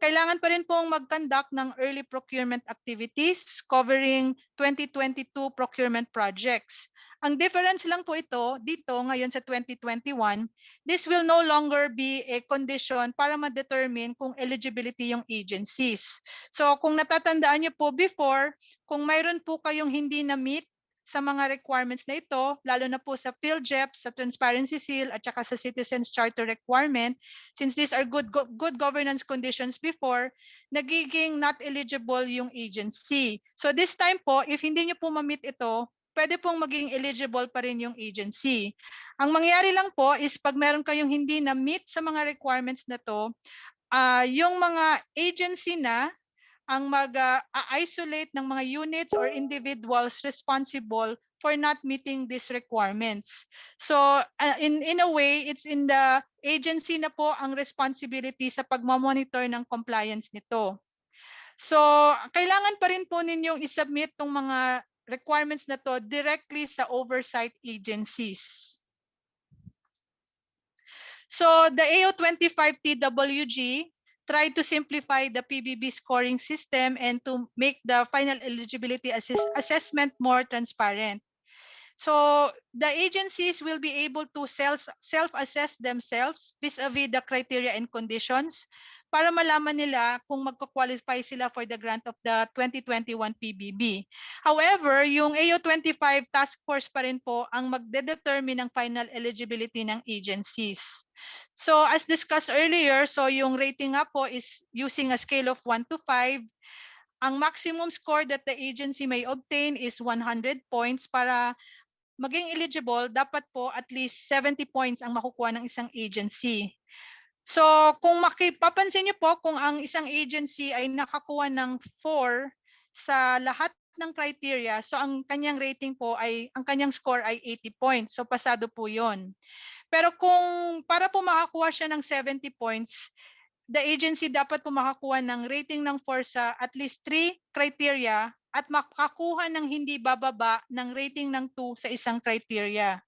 Kailangan pa rin pong mag-conduct ng early procurement activities covering 2022 procurement projects. Ang difference lang po ito dito ngayon sa 2021, this will no longer be a condition para ma-determine kung eligibility yung agencies. So kung natatandaan niyo po before, kung mayroon po kayong hindi na-meet sa mga requirements na ito, lalo na po sa PhilJEP, sa Transparency Seal, at saka sa Citizens Charter requirement, since these are good governance conditions before, nagiging not eligible yung agency. So this time po, if hindi nyo po ma-meet ito, pwede pong maging eligible pa rin yung agency. Ang mangyayari lang po is pag meron kayong hindi na-meet sa mga requirements na to, yung mga agency na ang mag-isolate ng mga units or individuals responsible for not meeting these requirements. So in a way, it's in the agency na po ang responsibility sa pagmamonitor ng compliance nito. So kailangan pa rin po ninyong isubmit tong mga requirements na to directly sa oversight agencies. So the AO25 TWG tried to simplify the PBB scoring system and to make the final eligibility assessment more transparent. So the agencies will be able to self-assess themselves vis-a-vis the criteria and conditions para malaman nila kung magka-qualify sila for the grant of the 2021 PBB. However, yung AO25 task force pa rin po ang magde-determine ng final eligibility ng agencies. So as discussed earlier, so yung rating nga po is using a scale of 1 to 5. Ang maximum score that the agency may obtain is 100 points. Para maging eligible, dapat po at least 70 points ang makukuha ng isang agency. So kung makipapansin niyo po, kung ang isang agency ay nakakuha ng 4 sa lahat ng criteria, so ang kanyang rating po ay, ang kanyang score ay 80 points. So pasado po yon. Pero kung para po makakuha siya ng 70 points, the agency dapat po makakuha ng rating ng 4 sa at least 3 criteria at makakuha ng hindi bababa ng rating ng 2 sa isang criteria.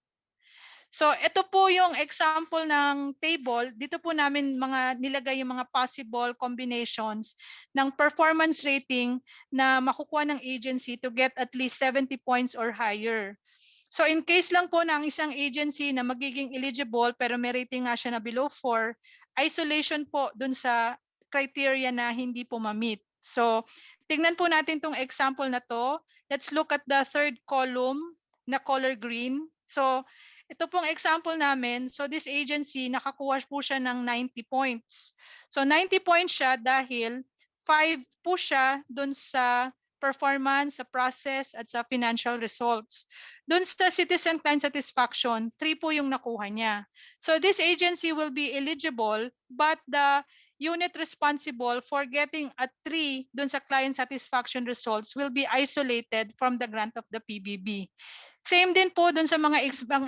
So ito po yung example ng table. Dito po namin nilagay yung mga possible combinations ng performance rating na makukuha ng agency to get at least 70 points or higher. So in case lang po ng isang agency na magiging eligible pero may rating nga siya na below 4, isolation po dun sa criteria na hindi po ma-meet. So tingnan po natin tong example na to. Let's look at the third column na color green. So ito pong example namin, so this agency nakakuha po siya ng 90 points. So 90 points siya dahil 5 po siya dun sa performance, sa process, at sa financial results. Dun sa citizen client satisfaction, 3 po yung nakuha niya. So this agency will be eligible, but the unit responsible for getting a 3 dun sa client satisfaction results will be isolated from the grant of the PBB. Same din po dun sa mga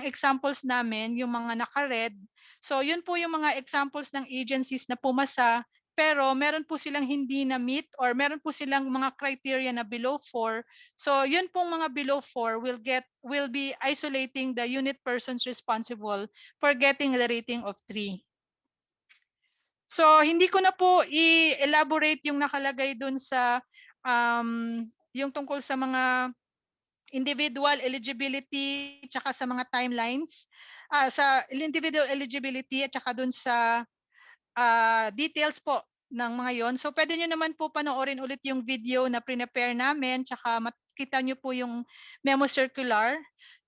examples namin, yung mga naka-red. So yun po yung mga examples ng agencies na pumasa, pero meron po silang hindi na meet or meron po silang mga criteria na below 4. So yun pong mga below 4 will be isolating the unit persons responsible for getting the rating of 3. So hindi ko na po i-elaborate yung nakalagay dun sa yung tungkol sa mga individual eligibility tsaka sa mga timelines, sa individual eligibility at tsaka dun sa details po ng mga yon. So pwede nyo naman po panoorin ulit yung video na prepare namin tsaka makita nyo po yung memo circular.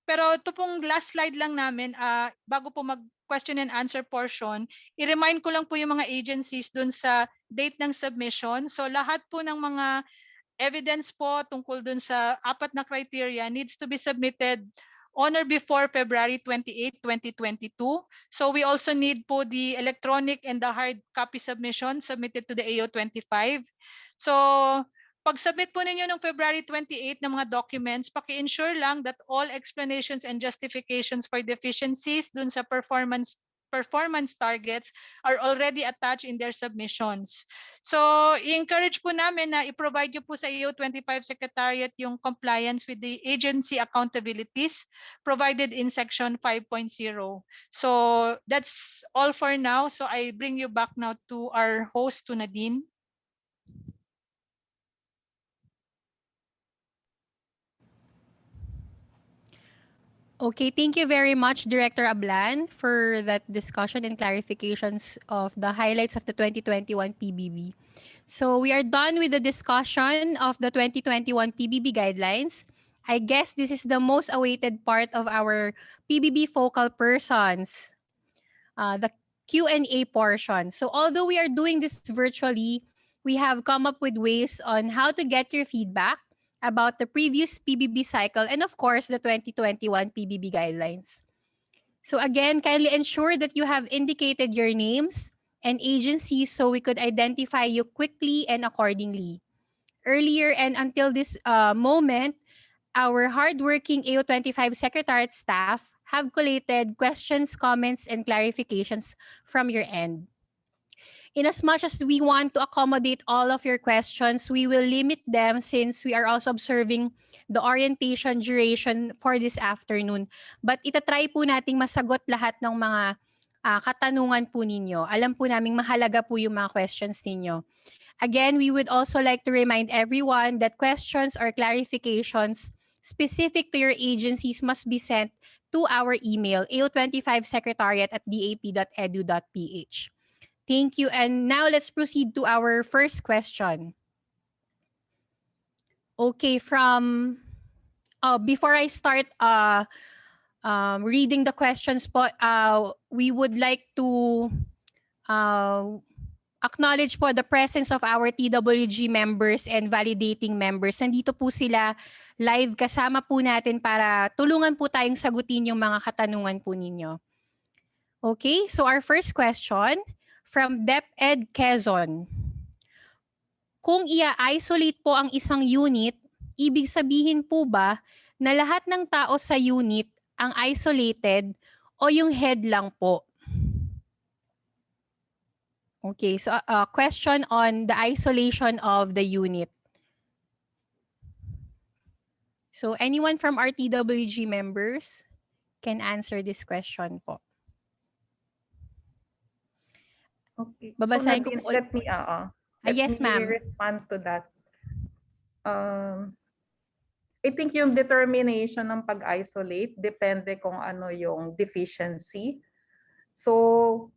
Pero ito pong last slide lang namin, bago po mag question and answer portion, i-remind ko lang po yung mga agencies dun sa date ng submission. So lahat po ng mga evidence po tungkol dun sa 4 na criteria needs to be submitted on or before February 28, 2022. So we also need po the electronic and the hard copy submission submitted to the AO25. So pag submit po ninyo ng February 28 ng mga documents, paki-ensure lang that all explanations and justifications for deficiencies dun sa performance targets are already attached in their submissions. So, i-encourage po namin na i-provide nyo po sa AO25 Secretariat yung compliance with the agency accountabilities provided in Section 5.0. So, that's all for now. So, I bring you back now to our host, to Nadine. Okay, thank you very much, Director Ablan, for that discussion and clarifications of the highlights of the 2021 PBB. So we are done with the discussion of the 2021 PBB Guidelines. I guess this is the most awaited part of our PBB focal persons, the Q&A portion. So although we are doing this virtually, we have come up with ways on how to get your feedback about the previous PBB cycle and of course the 2021 PBB guidelines. So again, kindly ensure that you have indicated your names and agencies so we could identify you quickly and accordingly. Earlier and until this moment, our hardworking AO25 Secretariat staff have collated questions, comments, and clarifications from your end. In as much as we want to accommodate all of your questions, we will limit them since we are also observing the orientation duration for this afternoon. But itatry po nating masagot lahat ng mga katanungan po ninyo. Alam po naming mahalaga po yung mga questions ninyo. Again, we would also like to remind everyone that questions or clarifications specific to your agencies must be sent to our email, ao25secretariat@dap.edu.ph. Thank you. And now let's proceed to our first question. Okay, before I start reading the questions po, we would like to acknowledge po the presence of our TWG members and validating members. Nandito po sila live kasama po natin para tulungan po tayong sagutin yung mga katanungan po ninyo. Okay, so our first question from DepEd Quezon. Kung i-isolate po ang isang unit, ibig sabihin po ba na lahat ng tao sa unit ang isolated o yung head lang po? Okay, so a question on the isolation of the unit. So anyone from our TWG members can answer this question po. Okay. So Babasahin ko Nadine, po. let Yes, me ma'am. respond to that. I think yung determination ng pag-isolate depende kung ano yung deficiency. So,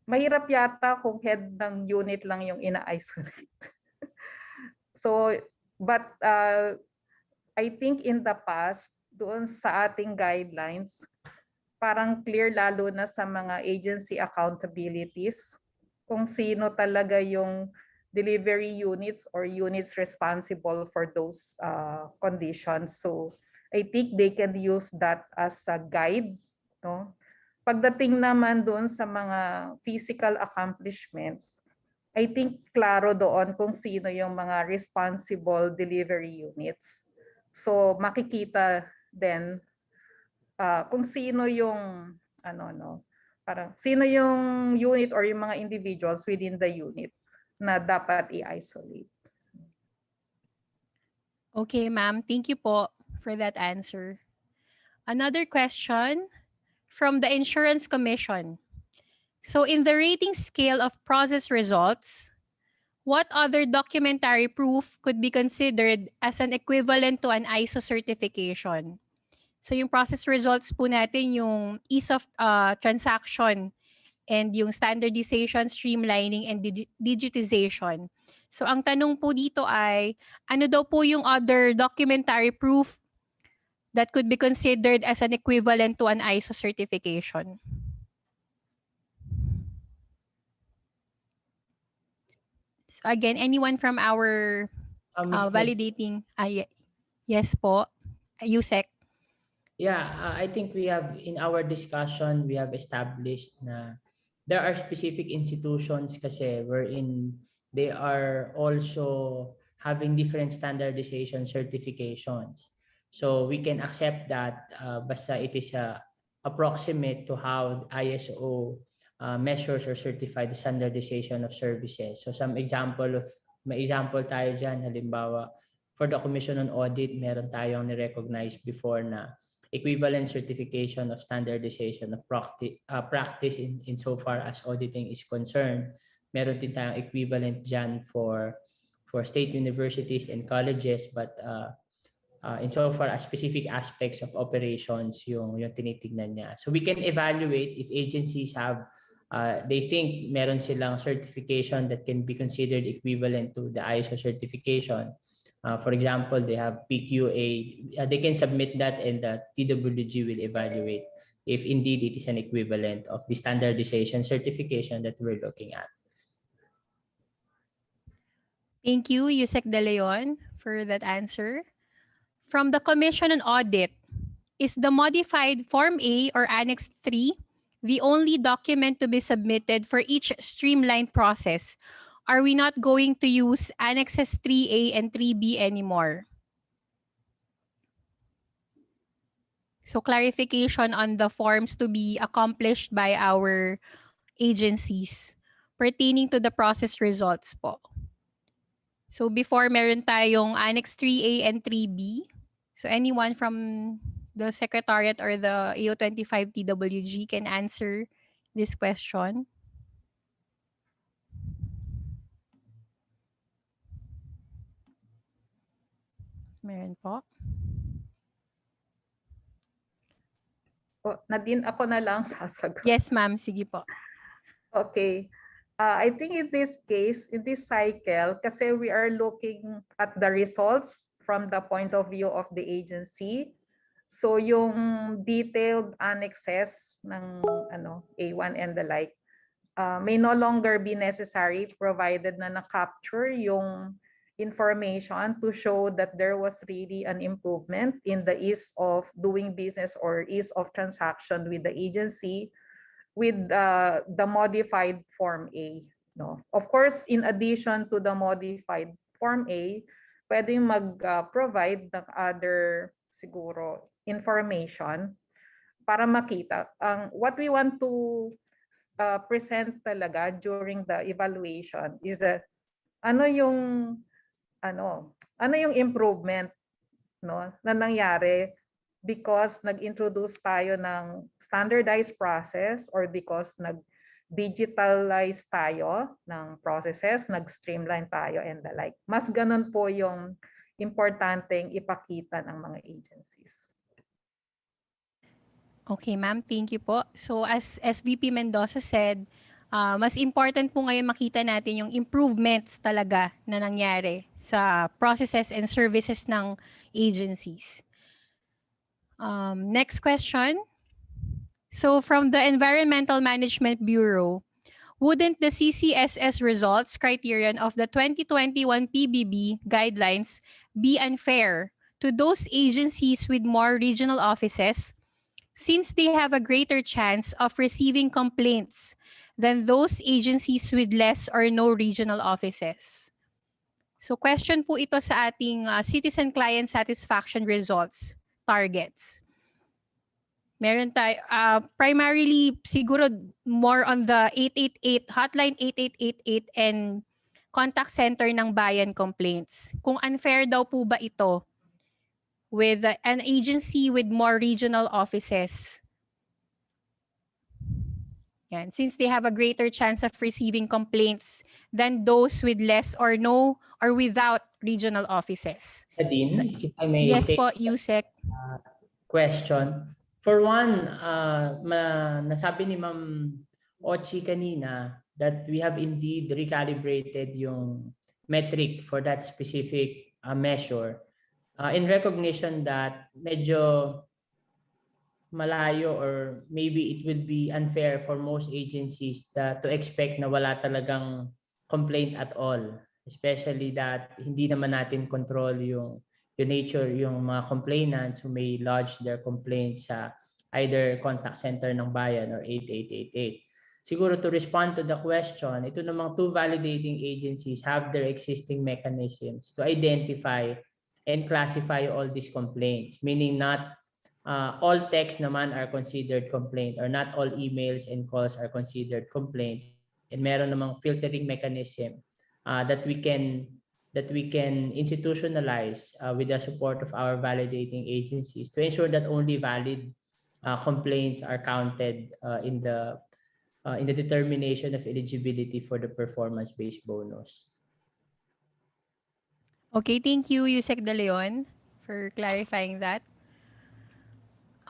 mahirap yata kung head ng unit lang yung ina-isolate. So, but I think in the past, doon sa ating guidelines, parang clear lalo na sa mga agency accountabilities kung sino talaga yung delivery units or units responsible for those conditions. So I think they can use that as a guide. No? Pagdating naman doon sa mga physical accomplishments, I think klaro doon kung sino yung mga responsible delivery units. So makikita din kung sino yung parang sino yung unit or yung mga individuals within the unit na dapat i-isolate. Okay, ma'am. Thank you po for that answer. Another question from the Insurance Commission. So in the rating scale of process results, what other documentary proof could be considered as an equivalent to an ISO certification? So yung process results po natin, yung ease of transaction and yung standardization, streamlining, and digitization. So ang tanong po dito ay, ano daw po yung other documentary proof that could be considered as an equivalent to an ISO certification? So again, anyone from our Miss validating, yes po, USEC. Yeah, I think we have in our discussion we have established na there are specific institutions kasi wherein they are also having different standardization certifications. So we can accept that basta it is approximate to how ISO measures or certify the standardization of services. So may example tayo dyan, halimbawa, for the Commission on Audit, meron tayong ni-recognize before na equivalent certification of standardization of practice in so far as auditing is concerned. Meron din tayong equivalent dyan for state universities and colleges, but in so far as specific aspects of operations yung tinitignan niya. So we can evaluate if agencies have they think meron silang certification that can be considered equivalent to the ISO certification. For example, they have PQA. They can submit that and the TWG will evaluate if indeed it is an equivalent of the standardization certification that we're looking at. Thank you, Yusek De Leon, for that answer. From the Commission on Audit, is the modified Form A or Annex 3 the only document to be submitted for each streamlined process? Are we not going to use Annexes 3A and 3B anymore? So clarification on the forms to be accomplished by our agencies pertaining to the process results po. So before meron tayong Annex 3A and 3B. So anyone from the Secretariat or the AO25 TWG can answer this question. Meron po. Nadine, ako na lang sasagot. Yes, ma'am. Sige po. Okay. I think in this case, in this cycle, kasi we are looking at the results from the point of view of the agency. So yung detailed annexes ng A1 and the like may no longer be necessary provided na na-capture yung information to show that there was really an improvement in the ease of doing business or ease of transaction with the agency with the modified Form A. No? Of course, in addition to the modified Form A, pwedeng mag-provide ng other siguro information para makita. What we want to present talaga during the evaluation is that ano yung ano yung improvement, no, na nangyari because nag-introduce tayo ng standardized process or because nag-digitalize tayo ng processes, nag-streamline tayo and the like. Mas ganun po yung importanteng ipakita ng mga agencies. Okay, ma'am. Thank you po. So as SVP Mendoza said, mas important po ngayon makita natin yung improvements talaga na nangyari sa processes and services ng agencies. Next question. So from the Environmental Management Bureau, wouldn't the CCSS results criterion of the 2021 PBB guidelines be unfair to those agencies with more regional offices, since they have a greater chance of receiving complaints than those agencies with less or no regional offices? So question po ito sa ating citizen client satisfaction results targets. Meron tayo, primarily siguro more on the 888, hotline 8888 and contact center ng bayan complaints. Kung unfair daw po ba ito with an agency with more regional offices. Yan, since they have a greater chance of receiving complaints than those with less or no or without regional offices. Nadine, So, if I may yes take po, Yusek. question. For one, nasabi ni Ma'am Ochi kanina that we have indeed recalibrated yung metric for that specific measure in recognition that medyo malayo or maybe it would be unfair for most agencies to expect na wala talagang complaint at all, especially that hindi naman natin control yung nature, yung mga complainants who may lodge their complaints sa either contact center ng bayan or 8888. Siguro to respond to the question, ito namang two validating agencies have their existing mechanisms to identify and classify all these complaints, meaning not all texts naman are considered complaint or not all emails and calls are considered complaint. And meron namang filtering mechanism that we can institutionalize with the support of our validating agencies to ensure that only valid complaints are counted in the determination of eligibility for the performance-based bonus. Okay, thank you, Yusek De Leon, for clarifying that.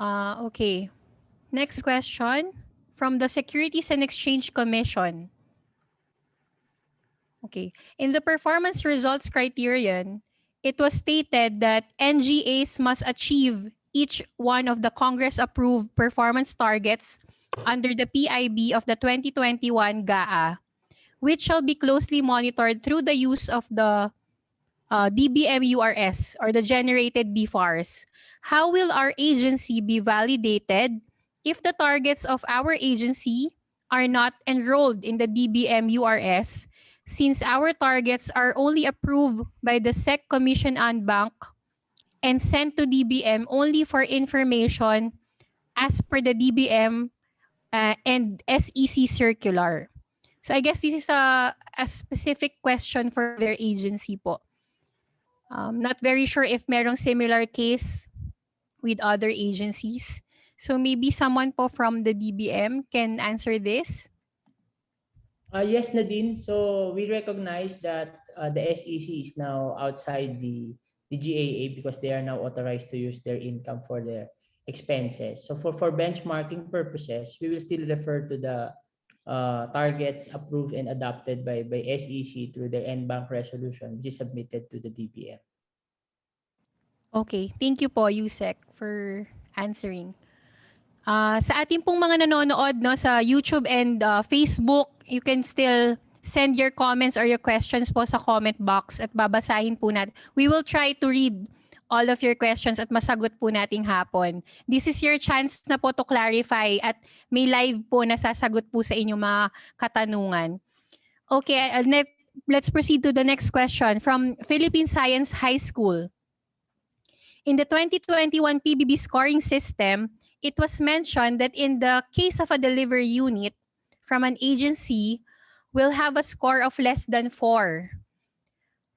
Okay. Next question from the Securities and Exchange Commission. Okay. In the performance results criterion, it was stated that NGAs must achieve each one of the Congress-approved performance targets under the PIB of the 2021 GAA, which shall be closely monitored through the use of the DBM-URS or the generated BFARS. How will our agency be validated if the targets of our agency are not enrolled in the DBM-URS, since our targets are only approved by the SEC Commission en banc and sent to DBM only for information as per the DBM and SEC circular? So I guess this is a specific question for their agency po. Not very sure if merong similar case with other agencies. So maybe someone po from the DBM can answer this. Yes, Nadine. So we recognize that the SEC is now outside the GAA because they are now authorized to use their income for their expenses. So for benchmarking purposes, we will still refer to the targets approved and adopted by SEC through their en banc resolution, which is submitted to the DBM. Okay, thank you po, Yusek, for answering. Sa ating pong mga nanonood no, sa YouTube and Facebook, you can still send your comments or your questions po sa comment box at babasahin po natin. We will try to read all of your questions at masagot po nating hapon. This is your chance na po to clarify at may live po na sasagot po sa inyong mga katanungan. Okay, let's proceed to the next question from Philippine Science High School. In the 2021 PBB scoring system, it was mentioned that in the case of a delivery unit, from an agency will have a score of less than 4.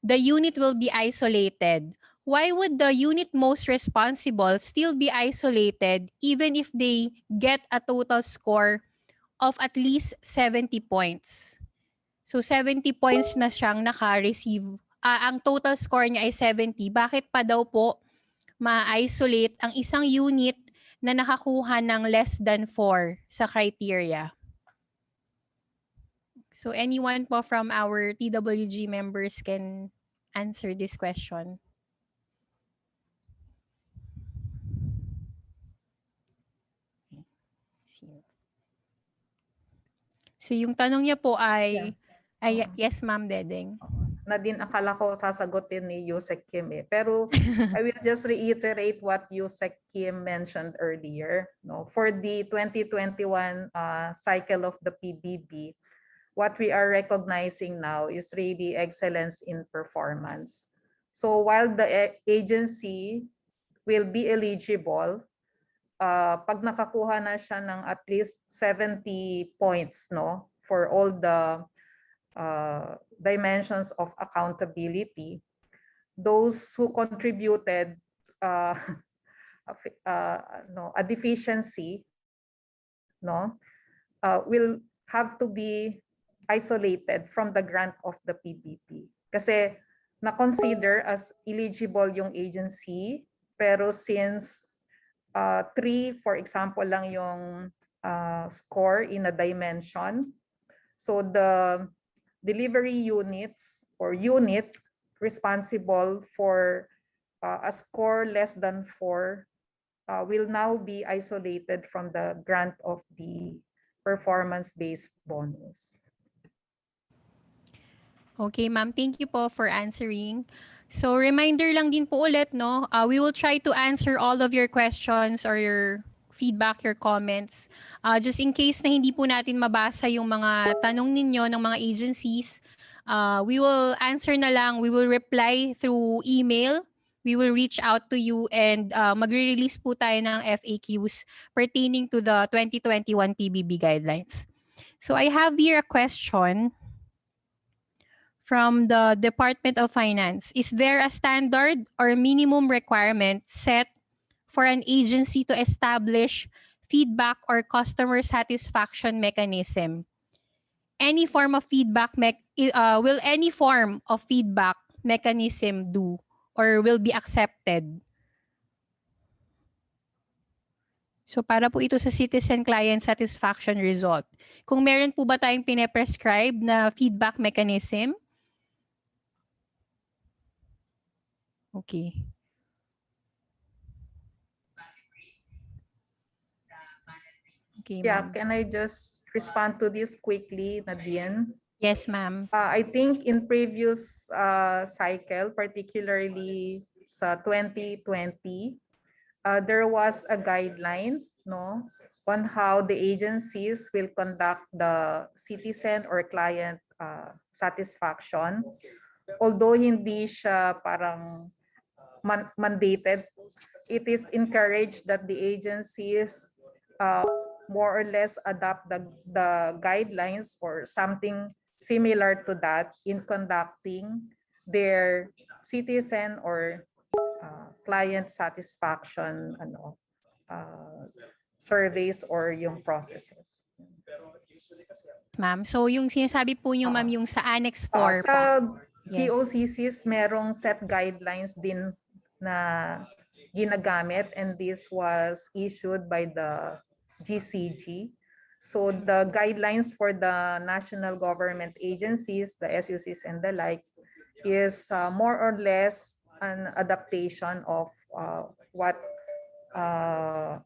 The unit will be isolated. Why would the unit most responsible still be isolated even if they get a total score of at least 70 points? So 70 points na siyang naka-receive. Ang total score niya ay 70. Bakit pa daw po ma-isolate ang isang unit na nakakuha ng less than 4 sa criteria? So anyone po from our TWG members can answer this question. So yung tanong niya po ay, yes ma'am Dedeng. Nadine, akala ko sasagutin ni Yusek Kim eh. Pero I will just reiterate what Yusek Kim mentioned earlier. No, for the 2021 cycle of the PBB, what we are recognizing now is really excellence in performance. So while the agency will be eligible, pag nakakuha na siya ng at least 70 points, no, for all the dimensions of accountability, those who contributed a deficiency, no, will have to be isolated from the grant of the PBB. Kasi na-consider as eligible yung agency, pero since 3, for example, lang yung score in a dimension, so the delivery units or unit responsible for a score less than 4 will now be isolated from the grant of the performance-based bonus. Okay, ma'am. Thank you po for answering. So reminder lang din po ulit, no? We will try to answer all of your questions or your feedback, your comments. Just in case na hindi po natin mabasa yung mga tanong ninyo ng mga agencies, we will answer na lang. We will reply through email. We will reach out to you and magre-release po tayo ng FAQs pertaining to the 2021 PBB Guidelines. So I have here a question from the Department of Finance. Is there a standard or minimum requirement set for an agency to establish feedback or customer satisfaction mechanism? Any form of feedback will any form of feedback mechanism do or will be accepted? So para po ito sa citizen client satisfaction result. Kung meron po ba tayong pine-prescribe na feedback mechanism? Okay. Okay, Yeah, ma'am. can I just respond to this quickly, Nadine? Yes, ma'am. I think in previous cycle, particularly sa 2020, there was a guideline, no, on how the agencies will conduct the citizen or client satisfaction. Although hindi siya parang mandated, it is encouraged that the agencies more or less adopt the guidelines or something similar to that in conducting their citizen or client satisfaction surveys or yung processes. Ma'am, so yung sinasabi po niyo, ma'am, yung sa Annex 4 po. Sa Yes. GOCCs, merong set guidelines din na ginagamit, and this was issued by the GCG. So the guidelines for the national government agencies, the SUCs and the like, is more or less an adaptation of what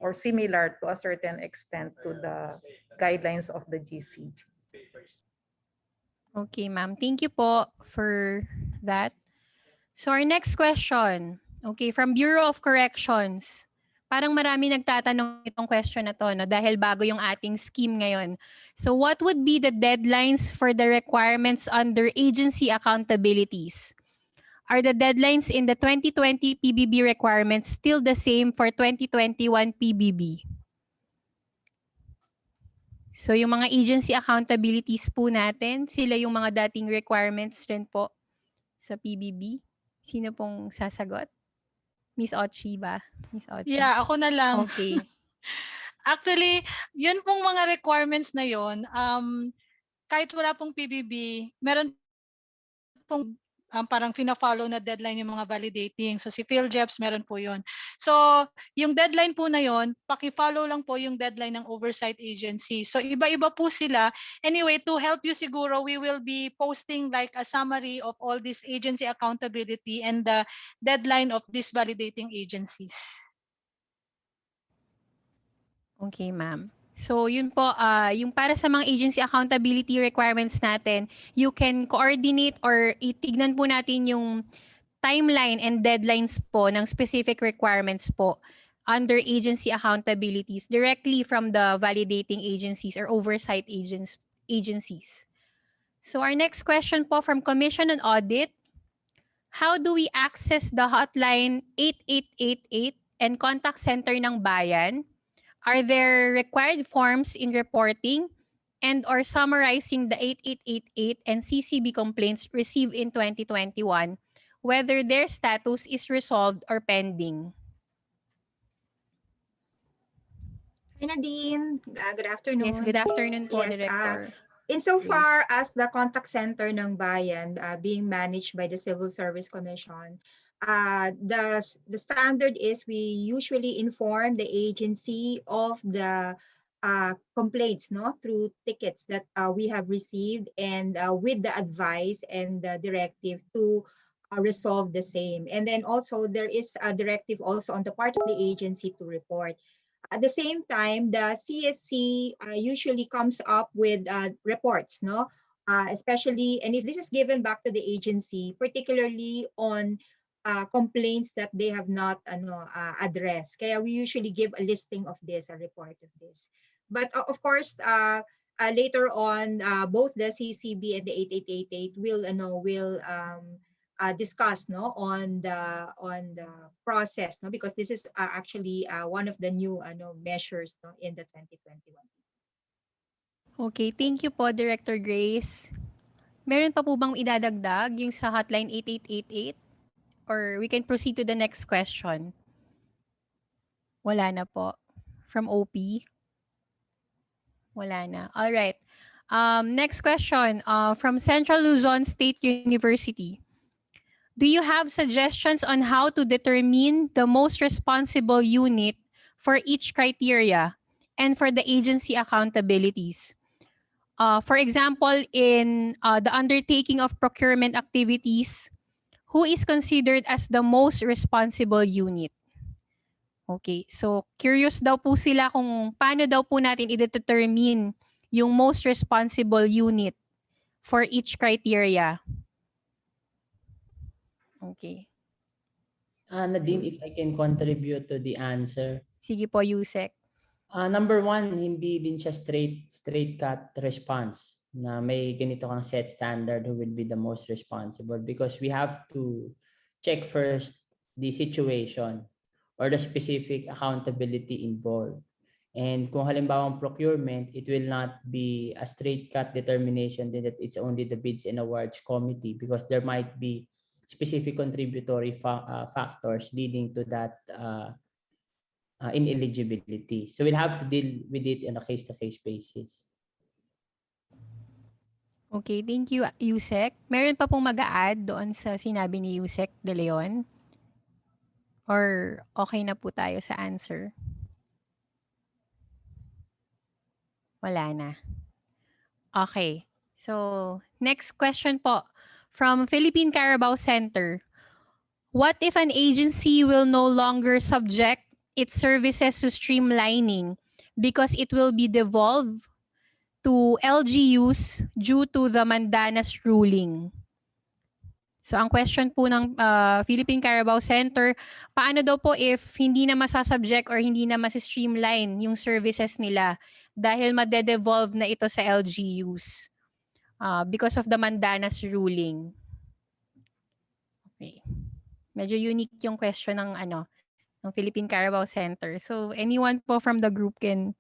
or similar to a certain extent to the guidelines of the GCG. Okay, ma'am. Thank you po for that. So our next question, okay, from Bureau of Corrections. Parang marami nagtatanong itong question na to, no, dahil bago yung ating scheme ngayon. So what would be the deadlines for the requirements under agency accountabilities? Are the deadlines in the 2020 PBB requirements still the same for 2021 PBB? So yung mga agency accountabilities po natin, sila yung mga dating requirements rin po sa PBB. Sino pong sasagot? Miss Ochi ba? Miss Ochi. Yeah, ako na lang. Okay. Actually, yun pong mga requirements na yun, kahit wala pong PBB, meron pong parang fina-follow na deadline yung mga validating. So si PhilJeps, meron po yun. So yung deadline po na yun, paki-follow lang po yung deadline ng oversight agency. So iba-iba po sila. Anyway, to help you siguro, we will be posting like a summary of all this agency accountability and the deadline of these validating agencies. Okay, ma'am. So, yun po, yung para sa mga agency accountability requirements natin, you can coordinate or itignan po natin yung timeline and deadlines po ng specific requirements po under agency accountabilities directly from the validating agencies or oversight agencies. So, our next question po from Commission on Audit, how do we access the hotline 8888 and contact center ng bayan? Are there required forms in reporting and or summarizing the 8888 and CCB complaints received in 2021, whether their status is resolved or pending? Hi, Nadine. Good afternoon. Yes, good afternoon po, Yes, Director. insofar as the contact center ng bayan being managed by the Civil Service Commission, the standard is we usually inform the agency of the complaints, no, through tickets that we have received, and with the advice and the directive to resolve the same. And then also there is a directive also on the part of the agency to report. At the same time, the CSC usually comes up with reports, no? Especially, and if this is given back to the agency, particularly on complaints that they have not addressed. Kaya we usually give a listing of this, a report of this. But of course, later on, both the CCB and the 8888 will discuss, no, on the process, no, because this is actually one of the new measures, no, in the 2021. Okay, thank you po, Director Grace. Meron pa po bang idadagdag yung sa hotline 8888? Or we can proceed to the next question? Wala na po. From OP? Wala na. All right. Next question from Central Luzon State University. Do you have suggestions on how to determine the most responsible unit for each criteria and for the agency accountabilities? For example, in the undertaking of procurement activities, who is considered as the most responsible unit? Okay, so curious daw po sila kung paano daw po natin i-determine yung most responsible unit for each criteria. Okay. Nadine, if I can contribute to the answer. Sige po, Yusek. Number one, hindi din siya straight cut response na may ganito kang set standard who will be the most responsible, because we have to check first the situation or the specific accountability involved. And kung halimbawa procurement, it will not be a straight cut determination that it's only the bids and awards committee, because there might be specific contributory factors leading to that ineligibility. So we'll have to deal with it on a case-to-case basis. Okay, thank you, Yusek. Meron pa pong mag-a-add doon sa sinabi ni Yusek De Leon? Or okay na po tayo sa answer? Wala na. Okay. So, next question po from Philippine Carabao Center. What if an agency will no longer subject its services to streamlining because it will be devolved to LGUs due to the Mandanas ruling? So, ang question po ng Philippine Carabao Center, paano daw po if hindi na masasubject or hindi na masistreamline yung services nila dahil madedevolve na ito sa LGUs because of the Mandanas ruling? Okay. Medyo unique yung question ng ng Philippine Carabao Center. So, anyone po from the group can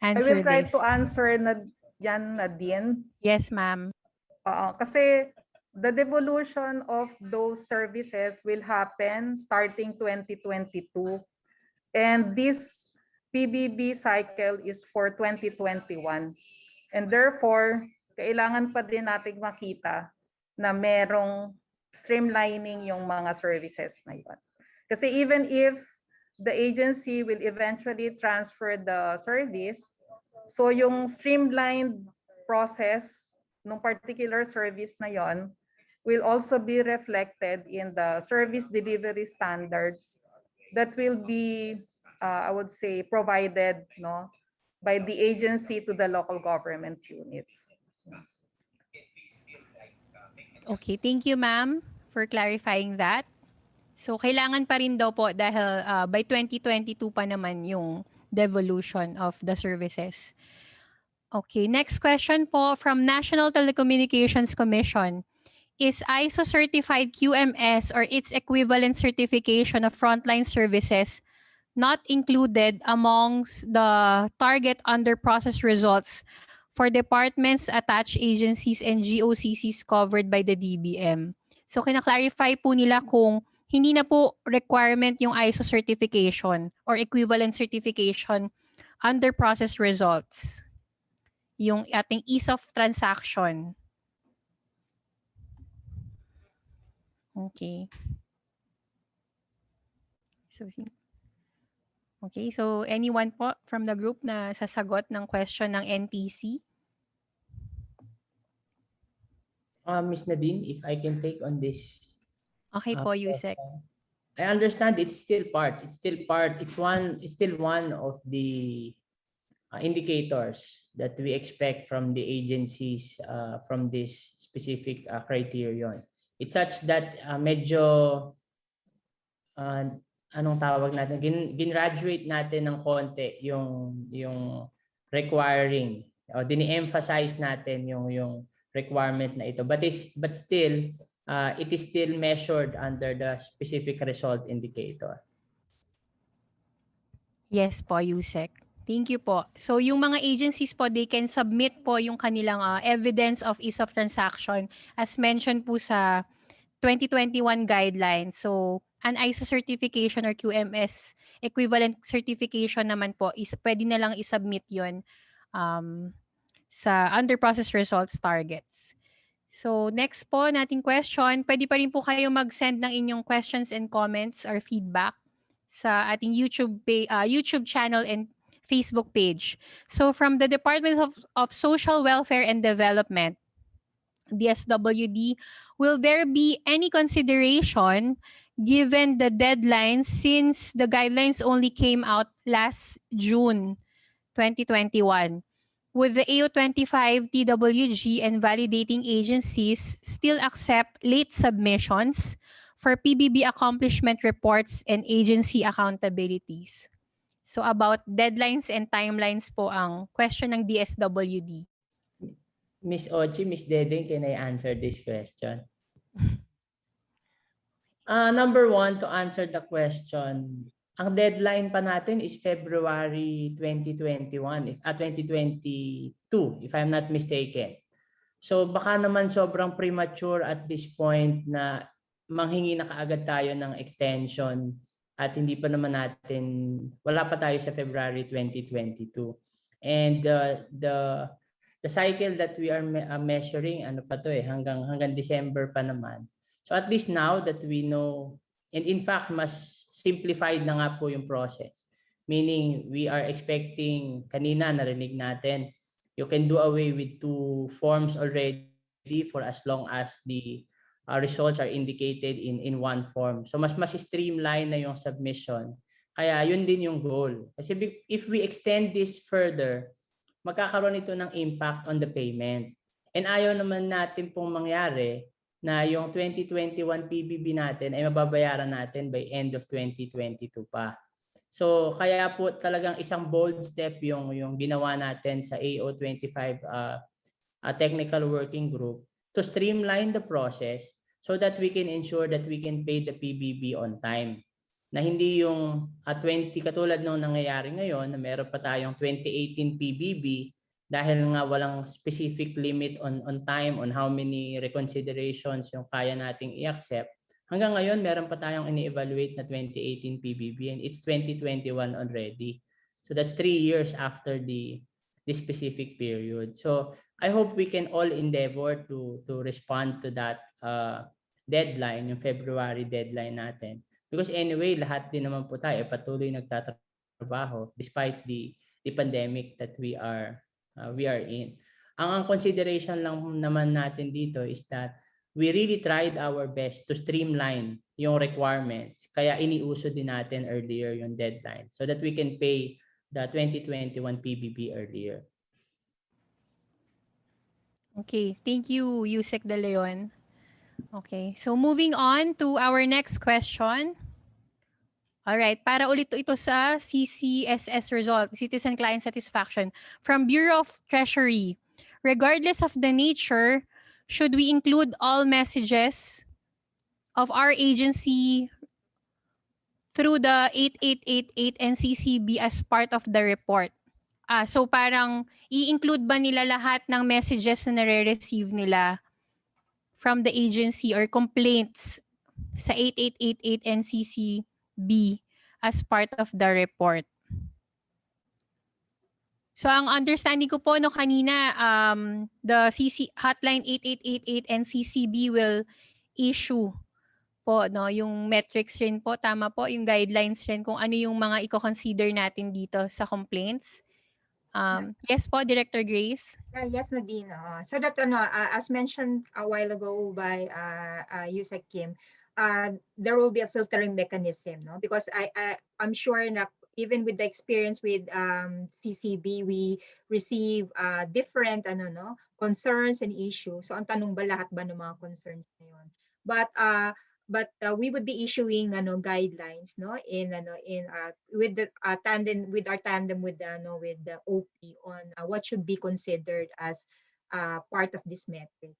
I answer will try this. to answer yan, Nadine. Yes, ma'am. Kasi the devolution of those services will happen starting 2022. And this PBB cycle is for 2021. And therefore, kailangan pa din nating makita na merong streamlining yung mga services na yun. Kasi even if the agency will eventually transfer the service, so yung streamlined process ng particular service na yon will also be reflected in the service delivery standards that will be, I would say, provided by the agency to the local government units. Okay, thank you, ma'am, for clarifying that. So, kailangan pa rin daw po dahil by 2022 pa naman yung devolution of the services. Okay, next question po from National Telecommunications Commission. Is ISO certified QMS or its equivalent certification of frontline services not included amongst the target under process results for departments, attached agencies, and GOCCs covered by the DBM? So, kina-clarify po nila kung hindi na po requirement yung ISO certification or equivalent certification under process results. Yung ating ease of transaction. Okay. So anyone po from the group na sasagot ng question ng NTC? Ms. Nadine, if I can take on this. Okay po, Yusek. I understand it's still part. It's still one of the indicators that we expect from the agencies from this specific criterion. It's such that medyo anong tawag natin, gin-graduate natin ng konti yung requiring o dini-emphasize natin yung requirement na ito, but still it is still measured under the specific result indicator. Yes po, Yusek. Thank you po. So yung mga agencies po, they can submit po yung kanilang evidence of ease of transaction as mentioned po sa 2021 guidelines. So an ISO certification or QMS equivalent certification naman po is pwede na lang isubmit yun sa under process results targets. So next po nating question, pwede pa rin po kayo mag-send ng inyong questions and comments or feedback sa ating YouTube channel and Facebook page. So from the Department of Social Welfare and Development, DSWD, will there be any consideration given the deadlines since the guidelines only came out last June 2021? Would the AO25 TWG and validating agencies still accept late submissions for PBB accomplishment reports and agency accountabilities? So about deadlines and timelines po ang question ng DSWD. Miss Ochi, Miss Dedeng, can I answer this question? Number one, to answer the question, ang deadline pa natin is February 2022, if I'm not mistaken. So baka naman sobrang premature at this point na manghingi na kaagad tayo ng extension at hindi pa naman natin, wala pa tayo sa February 2022. And the cycle that we are measuring, ano pa to hanggang December pa naman. So at least now that we know, and in fact, mas simplified na nga po yung process. Meaning, we are expecting, kanina narinig natin, you can do away with 2 forms already for as long as the results are indicated in one form. So mas streamline na yung submission. Kaya yun din yung goal. Kasi if we extend this further, magkakaroon ito ng impact on the payment. And ayaw naman natin pong mangyari na yung 2021 PBB natin ay mababayaran natin by end of 2022 pa. So kaya po talagang isang bold step yung ginawa natin sa AO25 Technical Working Group to streamline the process so that we can ensure that we can pay the PBB on time. na hindi yung 20 katulad nung nangyayari ngayon na meron pa tayong 2018 PBB dahil nga walang specific limit on time on how many reconsiderations yung kaya nating i-accept. Hanggang ngayon meron pa tayong ini-evaluate na 2018 PBB and it's 2021 already. So that's 3 years after the specific period. So I hope we can all endeavor to respond to that deadline, yung February deadline natin. Because anyway, lahat din naman po tayo patuloy nagtatrabaho despite the pandemic that we are in. Ang consideration lang naman natin dito is that we really tried our best to streamline yung requirements. Kaya iniuso din natin earlier yung deadline so that we can pay the 2021 PBB earlier. Okay, thank you, Yusek De Leon. Okay, so moving on to our next question. All right, para ulit ito sa CCSS result, Citizen Client Satisfaction, from Bureau of Treasury. Regardless of the nature, should we include all messages of our agency through the 8888 NCCB as part of the report? So parang i-include ba nila lahat ng messages na nare-receive nila from the agency or complaints sa 8888 NCCB as part of the report? So ang understanding ko po no kanina, the CC hotline 8888 NCCB will issue po no yung metrics rin po, tama po, yung guidelines rin kung ano yung mga i-consider natin dito sa complaints. Yes po, Director Grace. Yes, Nadine. So that as mentioned a while ago by Yusek Kim, there will be a filtering mechanism, no? Because I'm sure na even with the experience with CCB, we receive different concerns and issues. So ang tanong ba lahat ba ng mga concerns na yun? But we would be issuing guidelines with the tandem with the OP on what should be considered as part of this metric.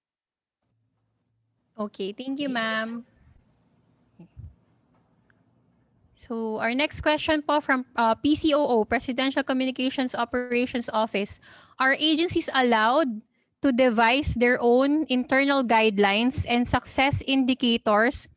Okay, thank you, ma'am. So our next question po from PCOO, Presidential Communications Operations Office. Are agencies allowed to devise their own internal guidelines and success indicators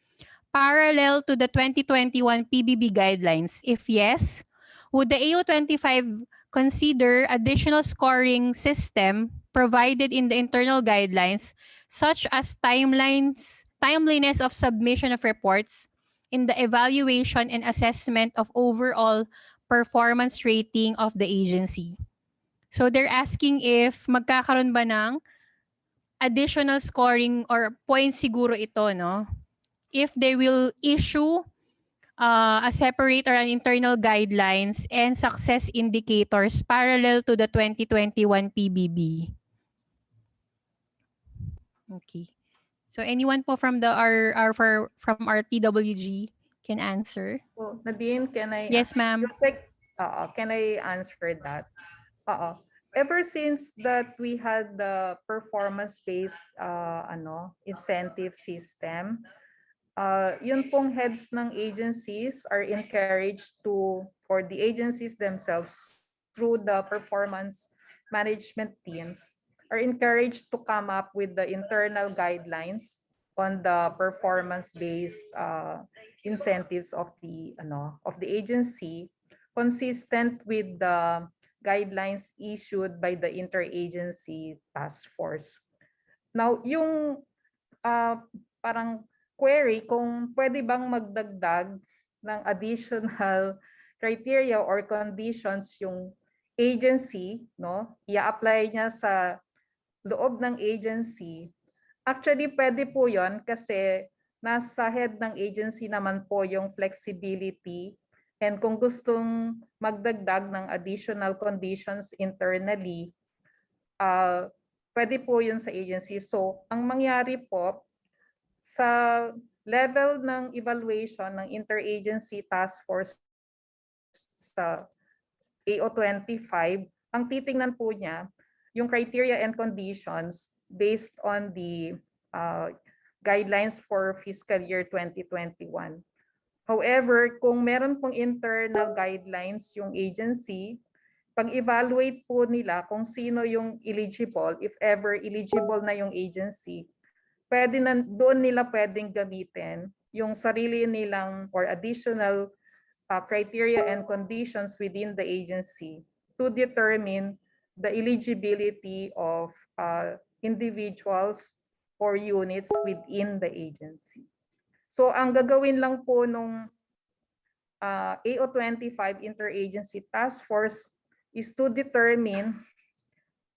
parallel to the 2021 PBB guidelines? If yes, would the AO25 consider additional scoring system provided in the internal guidelines, such as timeliness of submission of reports in the evaluation and assessment of overall performance rating of the agency? So they're asking if magkakaroon ba ng additional scoring or points siguro ito, no? If they will issue a separate or an internal guidelines and success indicators parallel to the 2021 PBB. Okay. So anyone po from from our TWG can answer? So, Nadine, can I? Yes, ma'am. Can I answer that? Ever since that we had the performance-based incentive system, yun pong heads ng agencies are encouraged to, or the agencies themselves through the performance management teams are encouraged to come up with the internal guidelines on the performance-based incentives of the agency, consistent with the guidelines issued by the interagency task force. Now, yung parang query kung pwede bang magdagdag ng additional criteria or conditions yung agency, no? I-apply niya sa loob ng agency. Actually, pwede po 'yon kasi nasa head ng agency naman po yung flexibility, and kung gustong magdagdag ng additional conditions internally, pwede po 'yun sa agency. So, ang mangyari po sa level ng evaluation ng interagency task force sa AO25, ang titingnan po niya yung criteria and conditions based on the guidelines for fiscal year 2021. However, kung meron pong internal guidelines yung agency, pag-evaluate po nila kung sino yung eligible, if ever eligible na yung agency, doon nila pwedeng gamitin yung sarili nilang or additional criteria and conditions within the agency to determine the eligibility of individuals or units within the agency. So ang gagawin lang po nung AO25 Interagency Task Force is to determine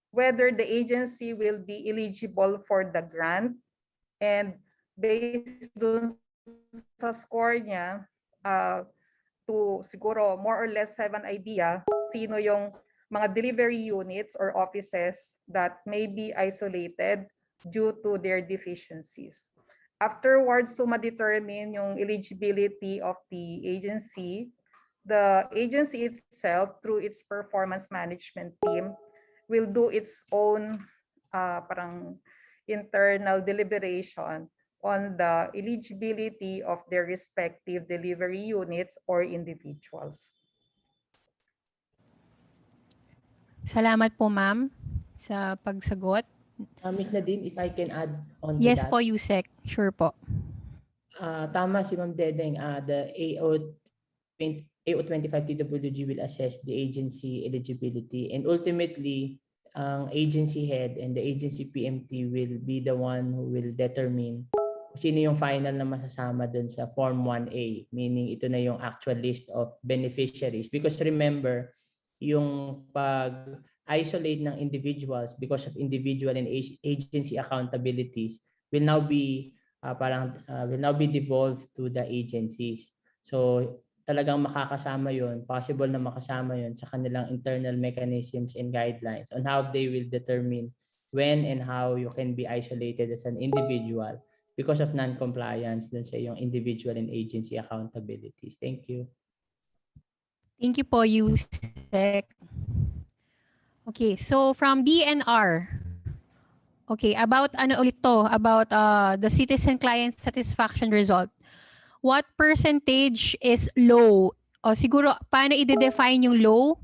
whether the agency will be eligible for the grant, and based dun sa score niya, to siguro more or less have an idea sino yung mga delivery units or offices that may be isolated due to their deficiencies. Afterwards, to ma-determine yung eligibility of the agency itself, through its performance management team, will do its own parang internal deliberation on the eligibility of their respective delivery units or individuals. Salamat po, ma'am, sa pagsagot. Ms. Nadine, if I can add on to Yes that. po, Yusek. Sure po. Tama si Ma'am Dedeng, the AO25 TWG will assess the agency eligibility, and ultimately, ang agency head and the agency PMT will be the one who will determine kung sino yung final na masasama dun sa Form 1A, meaning ito na yung actual list of beneficiaries. Because remember, yung pag-isolate ng individuals because of individual and agency accountabilities will now be will now be devolved to the agencies. So talagang makakasama yon, possible na makasama yon sa kanilang internal mechanisms and guidelines on how they will determine when and how you can be isolated as an individual because of non-compliance dun sa yung individual and agency accountabilities. Thank you. Thank you po, Yusek. Okay, so from DNR. Okay, about ano ulit to? About the citizen client satisfaction result. What percentage is low? O siguro, paano i-define yung low?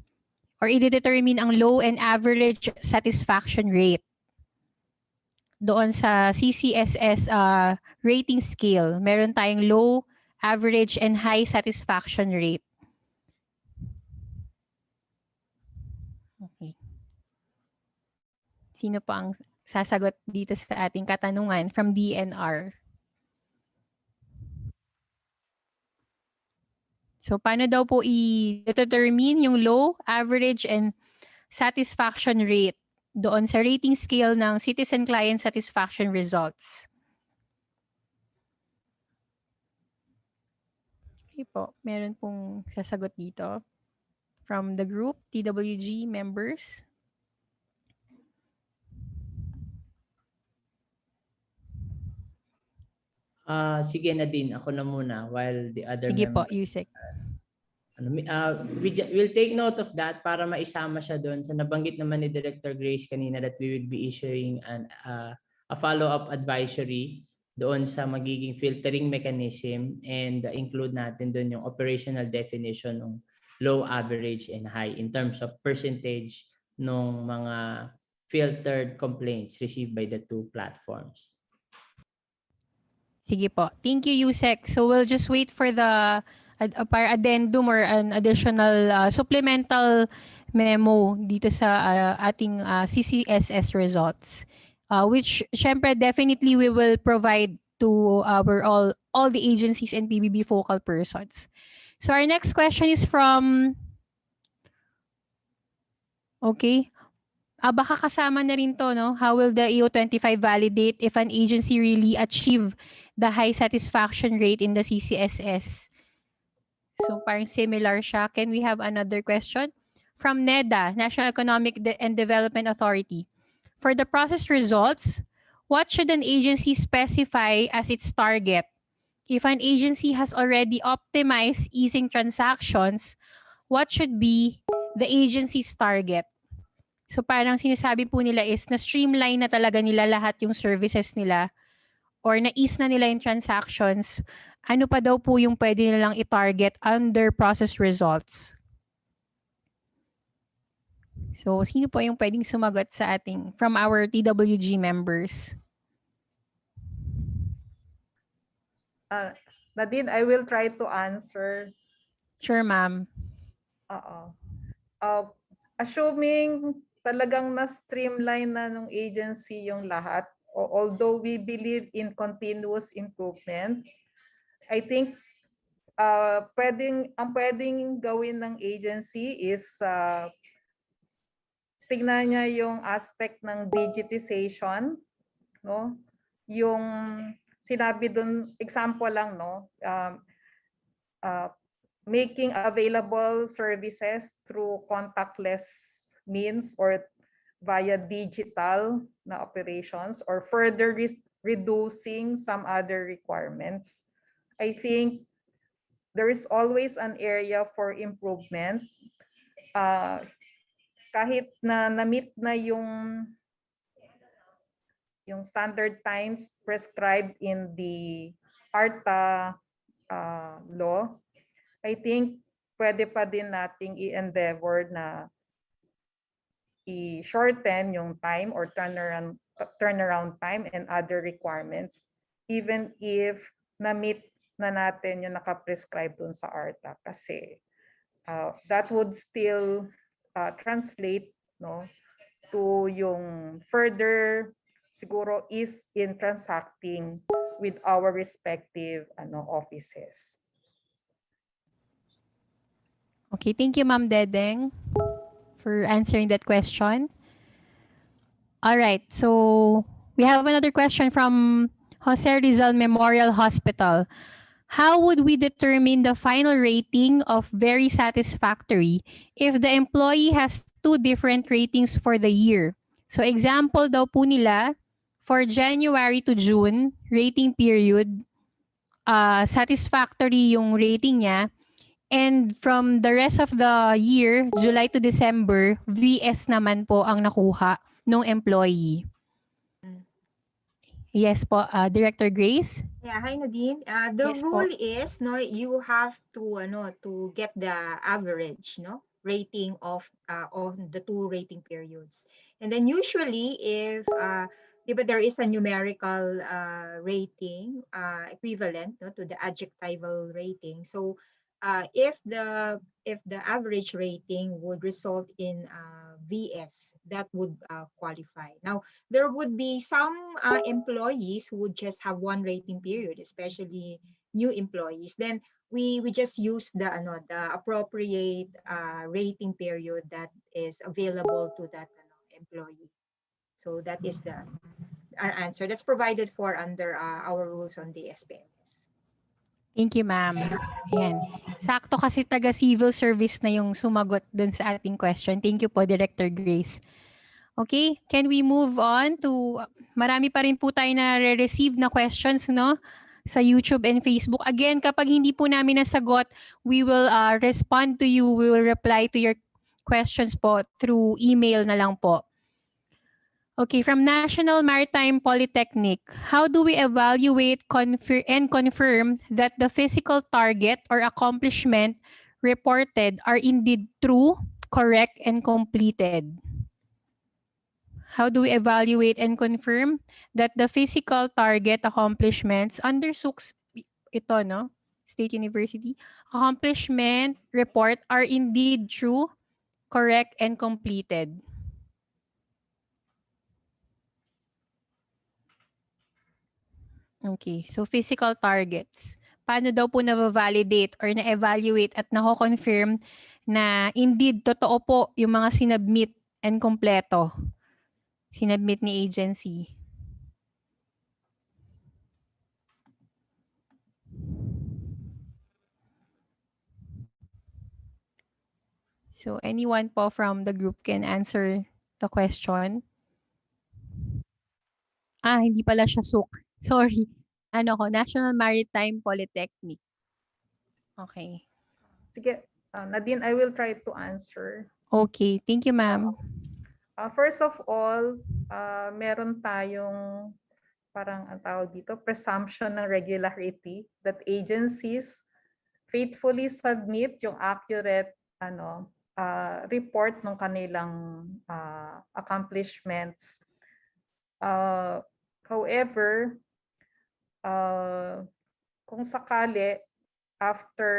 Or i-determine ang low and average satisfaction rate? Doon sa CCSS rating scale, meron tayong low, average, and high satisfaction rate. Okay. Sino pa ang sasagot dito sa ating katanungan from DNR? So, paano daw po i-determine yung low, average, and satisfaction rate doon sa rating scale ng citizen client satisfaction results? Okay po, meron pong sasagot dito from the group, TWG members. Sige Nadine, ako na muna while the other Sige po, members. Yusek. We'll take note of that para maisama siya doon sa nabanggit naman ni Director Grace kanina that we will be issuing a follow-up advisory doon sa magiging filtering mechanism, and include natin doon yung operational definition ng low, average, and high in terms of percentage ng mga filtered complaints received by the two platforms. Sige po. Thank you, Yusek. So we'll just wait for the addendum or an additional supplemental memo dito sa ating CCSS results, which syempre definitely we will provide to all the agencies and PBB focal persons. So our next question is from, okay, baka kasama na rin to, no? How will the AO25 validate if an agency really achieve the high satisfaction rate in the CCSS? So parang similar siya. Can we have another question? From NEDA, National Economic and Development Authority. For the process results, what should an agency specify as its target? If an agency has already optimized easing transactions, what should be the agency's target? So parang sinasabi po nila is na-streamline na talaga nila lahat yung services nila or na-ease na nila yung transactions ano pa daw po yung pwede nilang i-target under process results? So, sino po yung pwedeng sumagot sa ating, from our TWG members? Nadine, I will try to answer. Sure, ma'am. Oo. Assuming talagang na-streamline na ng agency yung lahat, although we believe in continuous improvement, I think ang pwedeng gawin ng agency is tignan niya yung aspect ng digitization, no? Yung sinabi dun, example lang, no? Making available services through contactless means or via digital na operations, or further reducing some other requirements. I think there is always an area for improvement. Kahit na na-meet na yung standard times prescribed in the ARTA law, I think pwede pa din nating i-endeavor na i-shorten yung time or turnaround time and other requirements, even if na-meet na natin yung naka-prescribe dun sa ARTA, kasi that would still translate, no, to yung further siguro is in transacting with our respective offices. Okay, thank you, Ma'am Dedeng, for answering that question. All right, so we have another question from Jose Rizal Memorial Hospital. How would we determine the final rating of very satisfactory if the employee has two different ratings for the year? So example daw po nila, for January to June rating period, satisfactory yung rating niya. And from the rest of the year, July to December, VS naman po ang nakuha ng employee. Yes po, Director Grace? Yeah, hi Nadine. The Yes po. rule is no, you have to get the average rating of the two rating periods, and then usually if there is a numerical rating equivalent to the adjectival rating. So if the average rating would result in VS, that would qualify. Now there would be some employees who would just have one rating period, especially new employees. Then we just use the appropriate rating period that is available to that employee. So that is our answer. That's provided for under our rules on the SPMS. Thank you, ma'am. Ayan. Sakto kasi taga-civil service na yung sumagot dun sa ating question. Thank you po, Director Grace. Okay, can we move on to, marami pa rin po tayo na re-receive na questions, no? Sa YouTube and Facebook. Again, kapag hindi po namin nasagot, we will respond to you. We will reply to your questions po through email na lang po. Okay, from National Maritime Polytechnic, how do we evaluate and confirm that the physical target or accomplishment reported are indeed true, correct, and completed? How do we evaluate and confirm that the physical target accomplishments under SUCS, ito, no? State University, accomplishment report are indeed true, correct, and completed? Okay, so physical targets. Paano daw po na-validate or na-evaluate at na-confirm na indeed totoo po yung mga sinubmit and kompleto? Sinubmit ni agency. So anyone po from the group can answer the question. Hindi pala siya SUC. Sorry. National Maritime Polytechnic. Okay. Sige, Nadine, I will try to answer. Okay, thank you, ma'am. First of all, meron tayong parang ang tawag dito, presumption ng regularity that agencies faithfully submit yung accurate report ng kanilang accomplishments. However, kung sakali after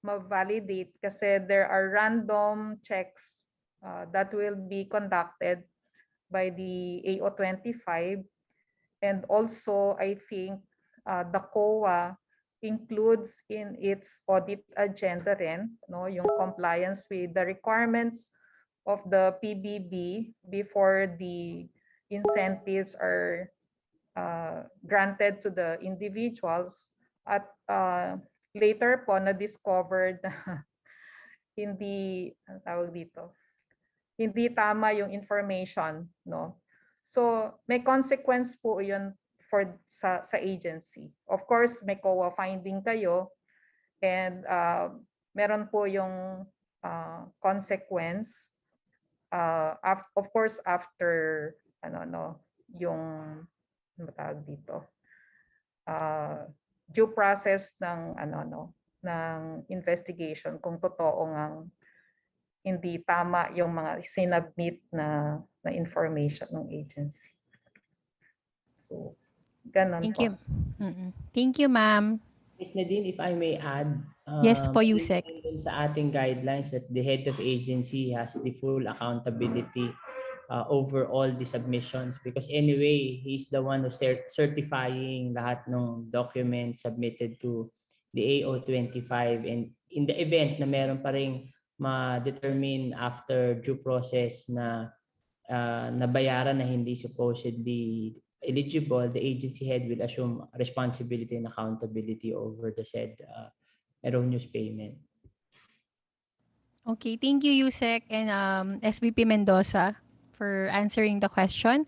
ma-validate, kasi there are random checks that will be conducted by the AO25, and also I think the COA includes in its audit agenda rin, no, yung compliance with the requirements of the PBB before the incentives are granted to the individuals. At later po na-discovered na hindi, ang tawag dito, hindi tama yung information, no? So may consequence po yun sa agency. Of course, may COA finding kayo, and meron po yung consequence, of course, after yung matawag dito, due process ng ng investigation kung totoo ngang hindi tama yung mga sinubmit na information ng agency. So, ganun Thank po. you. Thank you, ma'am. Ms. Nadine, if I may add, Yes po, Yusek. dun sa ating guidelines that the head of agency has the full accountability over all the submissions, because anyway, he's the one who's certifying lahat ng documents submitted to the AO25, and in the event na meron pa ring ma-determine after due process na nabayaran na hindi supposedly eligible, the agency head will assume responsibility and accountability over the said erroneous payment. Okay, thank you, Yusek and SVP Mendoza for answering the question.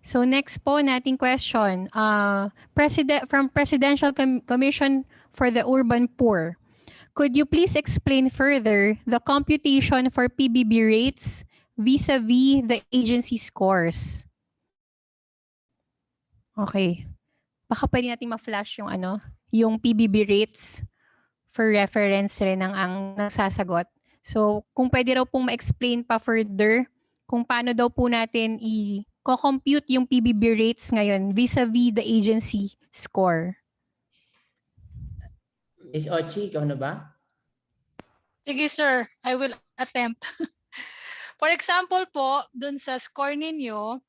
So next po nating question, from Presidential Commission for the Urban Poor. Could you please explain further the computation for PBB rates vis-a-vis the agency scores? Okay. Baka pwede natin ma-flash yung yung PBB rates for reference rin ang nagsasagot. So, kung pwede raw pong ma-explain pa further kung paano daw po natin i-compute yung PBB rates ngayon vis-a-vis the agency score. Ms. Ochi, ikaw na ba? Sige sir, I will attempt. For example po, dun sa score ninyo,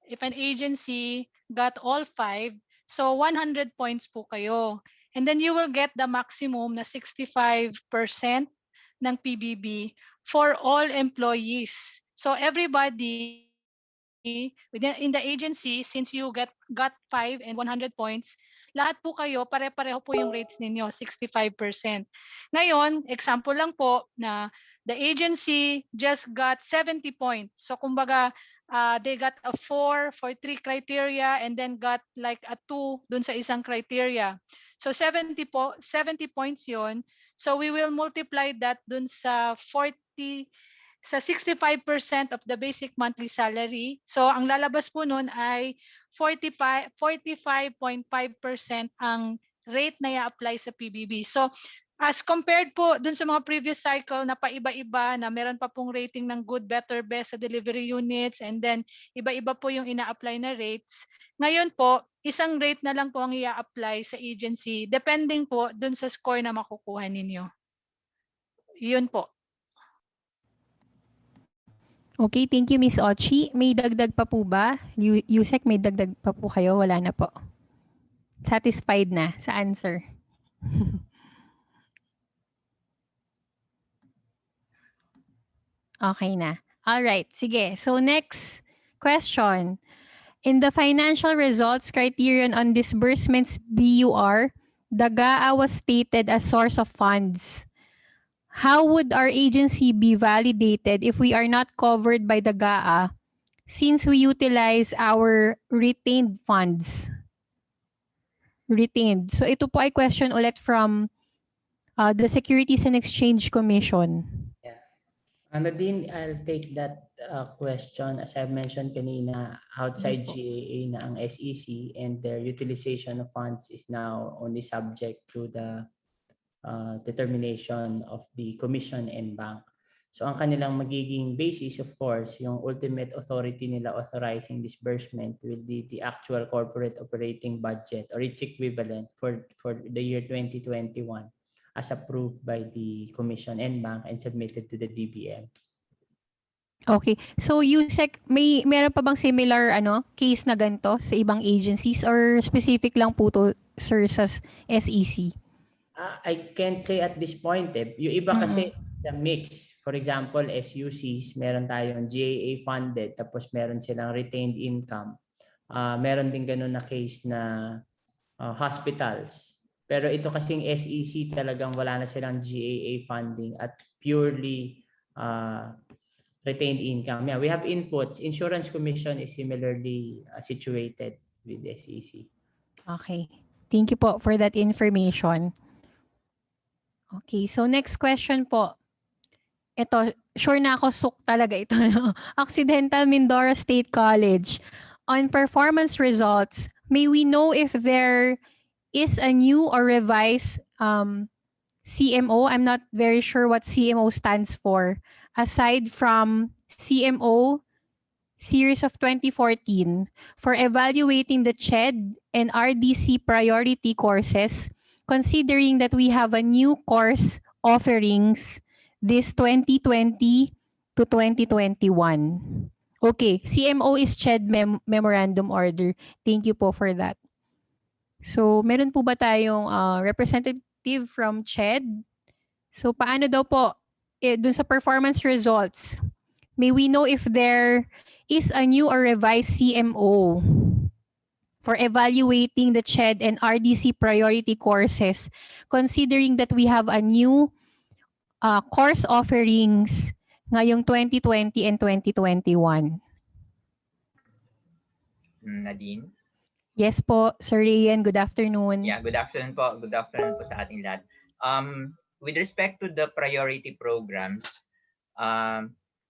if an agency got all 5, so 100 points po kayo. And then you will get the maximum na 65% ng PBB for all employees. So everybody in the agency, since you got 5 and 100 points, lahat po kayo, pare-pareho po yung rates ninyo, 65%. Ngayon, example lang po na the agency just got 70 points. So kumbaga, they got a 4 for 3 criteria and then got like a 2 dun sa isang criteria. So 70 points yon. So we will multiply that dun sa 65% of the basic monthly salary. So ang lalabas po nun ay 45.5% ang rate na i-apply sa PBB. So as compared po dun sa mga previous cycle na paiba-iba na meron pa pong rating ng good, better, best sa delivery units, and then iba-iba po yung ina-apply na rates. Ngayon po, isang rate na lang po ang i-apply sa agency depending po dun sa score na makukuha ninyo. Yun po. Okay, thank you, Miss Ochi. May dagdag pa po ba? Yusek, may dagdag pa po kayo? Wala na po. Satisfied na sa answer. Okay na. All right, sige. So next question. In the financial results criterion on disbursements BUR, the GAA was stated as source of funds. How would our agency be validated if we are not covered by the GAA since we utilize our retained funds? Retained. So ito po ay question ulit from the Securities and Exchange Commission. Nadine, I'll take that question. As I've mentioned kanina, outside Sige po. GAA na ang SEC, and their utilization of funds is now only subject to the determination of the commission and bank. So ang kanilang magiging basis, of course, yung ultimate authority nila authorizing disbursement will be the actual corporate operating budget or its equivalent for the year 2021 as approved by the commission and bank and submitted to the DBM. Okay. So, Yusek, meron pa bang similar case na ganito sa ibang agencies or specific lang po to, sir, sa SEC? I can't say at this point eh. Yung iba kasi the mix. For example, SUCs, meron tayong GAA funded tapos meron silang retained income. Meron din ganun na case na hospitals. Pero ito kasing SEC talagang wala na silang GAA funding at purely retained income. Yeah, we have inputs. Insurance Commission is similarly situated with SEC. Okay. Thank you po for that information. Okay, so next question po. Ito, sure na ako suk talaga ito. No? Occidental Mindoro State College. On performance results, may we know if there is a new or revised CMO? I'm not very sure what CMO stands for. Aside from CMO series of 2014 for evaluating the CHED and RDC priority courses, considering that we have a new course offerings this 2020 to 2021. Okay, CMO is CHED Memorandum Order. Thank you po for that. So, meron po ba tayong representative from CHED? So, paano daw po dun sa performance results? May we know if there is a new or revised CMO for evaluating the CHED and RDC priority courses, considering that we have a new course offerings ngayong 2020 and 2021. Nadine? Yes po, Sir Rian, good afternoon. Yeah, good afternoon po. Good afternoon po sa ating lahat. With respect to the priority programs,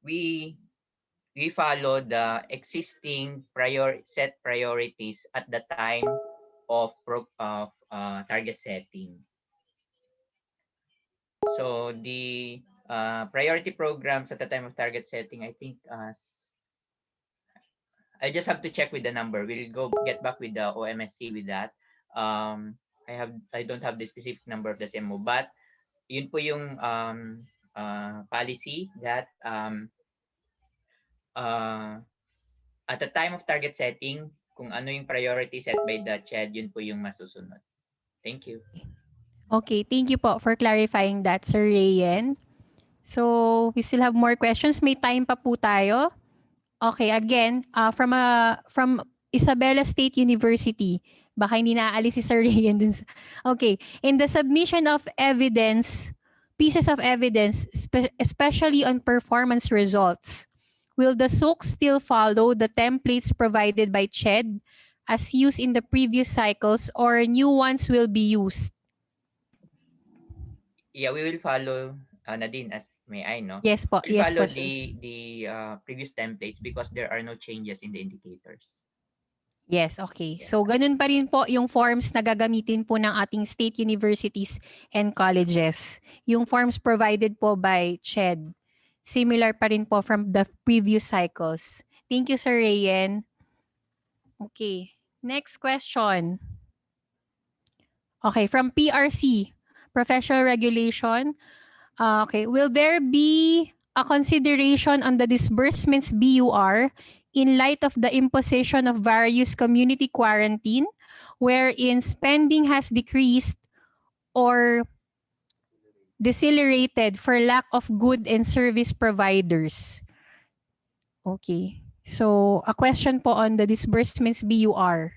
we follow the existing set priorities at the time of target setting. So the priority programs at the time of target setting, I think I just have to check with the number. We'll get back with the OMSC with that. I don't have the specific number of the CMO, but yun po yung policy that at the time of target setting, kung ano yung priority set by the CHED, yun po yung masusunod. Thank you. Okay, thank you po for clarifying that, Sir Rian. So, we still have more questions. May time pa po tayo. Okay, again, from Isabela State University. Baka hindi naaalis si Sir Rian dun sa... Okay, in the submission of evidence, pieces of evidence, especially on performance results, will the SOC still follow the templates provided by CHED as used in the previous cycles or new ones will be used? Yeah, we will follow, Nadine, as may I know? Yes po, We'll yes follow po, sir. the previous templates because there are no changes in the indicators. Yes, okay. Yes. So, ganun pa rin po yung forms na gagamitin po ng ating state universities and colleges. Yung forms provided po by CHED. Similar pa rin po from the previous cycles. Thank you, Sir Rayen. Okay. Next question. Okay, from PRC, Professional Regulation. Okay, will there be a consideration on the disbursements BUR in light of the imposition of various community quarantine wherein spending has decreased or decelerated for lack of good and service providers? Okay. So, a question po on the disbursements BUR.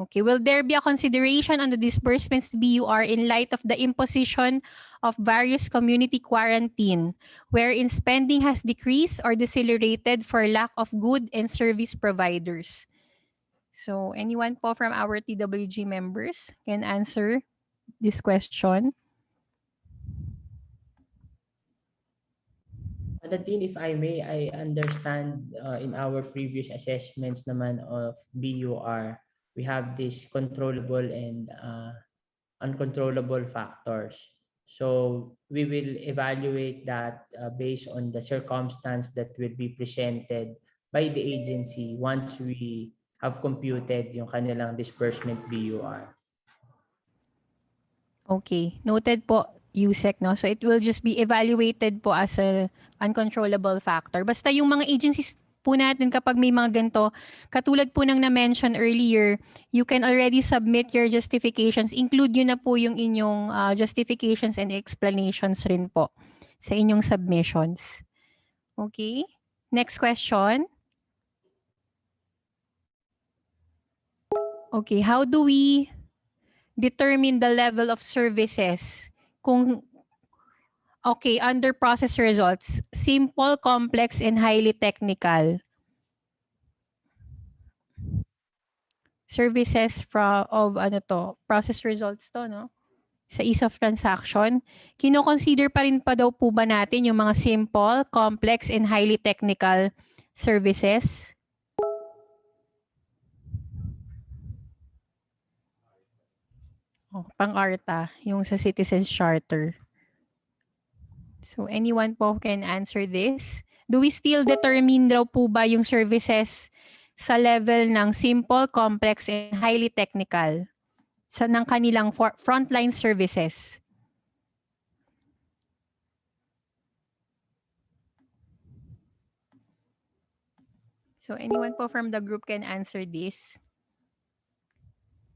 Okay. Will there be a consideration on the disbursements BUR in light of the imposition of various community quarantine wherein spending has decreased or decelerated for lack of good and service providers? So, anyone po from our TWG members can answer this question? Nadine, if I may, I understand in our previous assessments naman of BUR, we have this controllable and uncontrollable factors. So we will evaluate that based on the circumstance that will be presented by the agency once we have computed yung kanilang disbursement BUR. Okay, noted po, USEC, no? So it will just be evaluated po as a uncontrollable factor. Basta yung mga agencies po natin kapag may mga ganito, katulad po ng na-mention earlier, you can already submit your justifications. Include yun na po yung inyong justifications and explanations rin po sa inyong submissions. Okay, next question. Okay, how do we determine the level of services kung okay, under process results, simple, complex, and highly technical. Services of ano to, process results to, no? Sa ease of transaction, kino-consider pa rin pa daw po ba natin yung mga simple, complex, and highly technical services? Oh, pang-ARTA, yung sa Citizens Charter. So anyone po can answer this. Do we still determine daw po ba yung services sa level ng simple, complex, and highly technical sa ng kanilang frontline services? So anyone po from the group can answer this?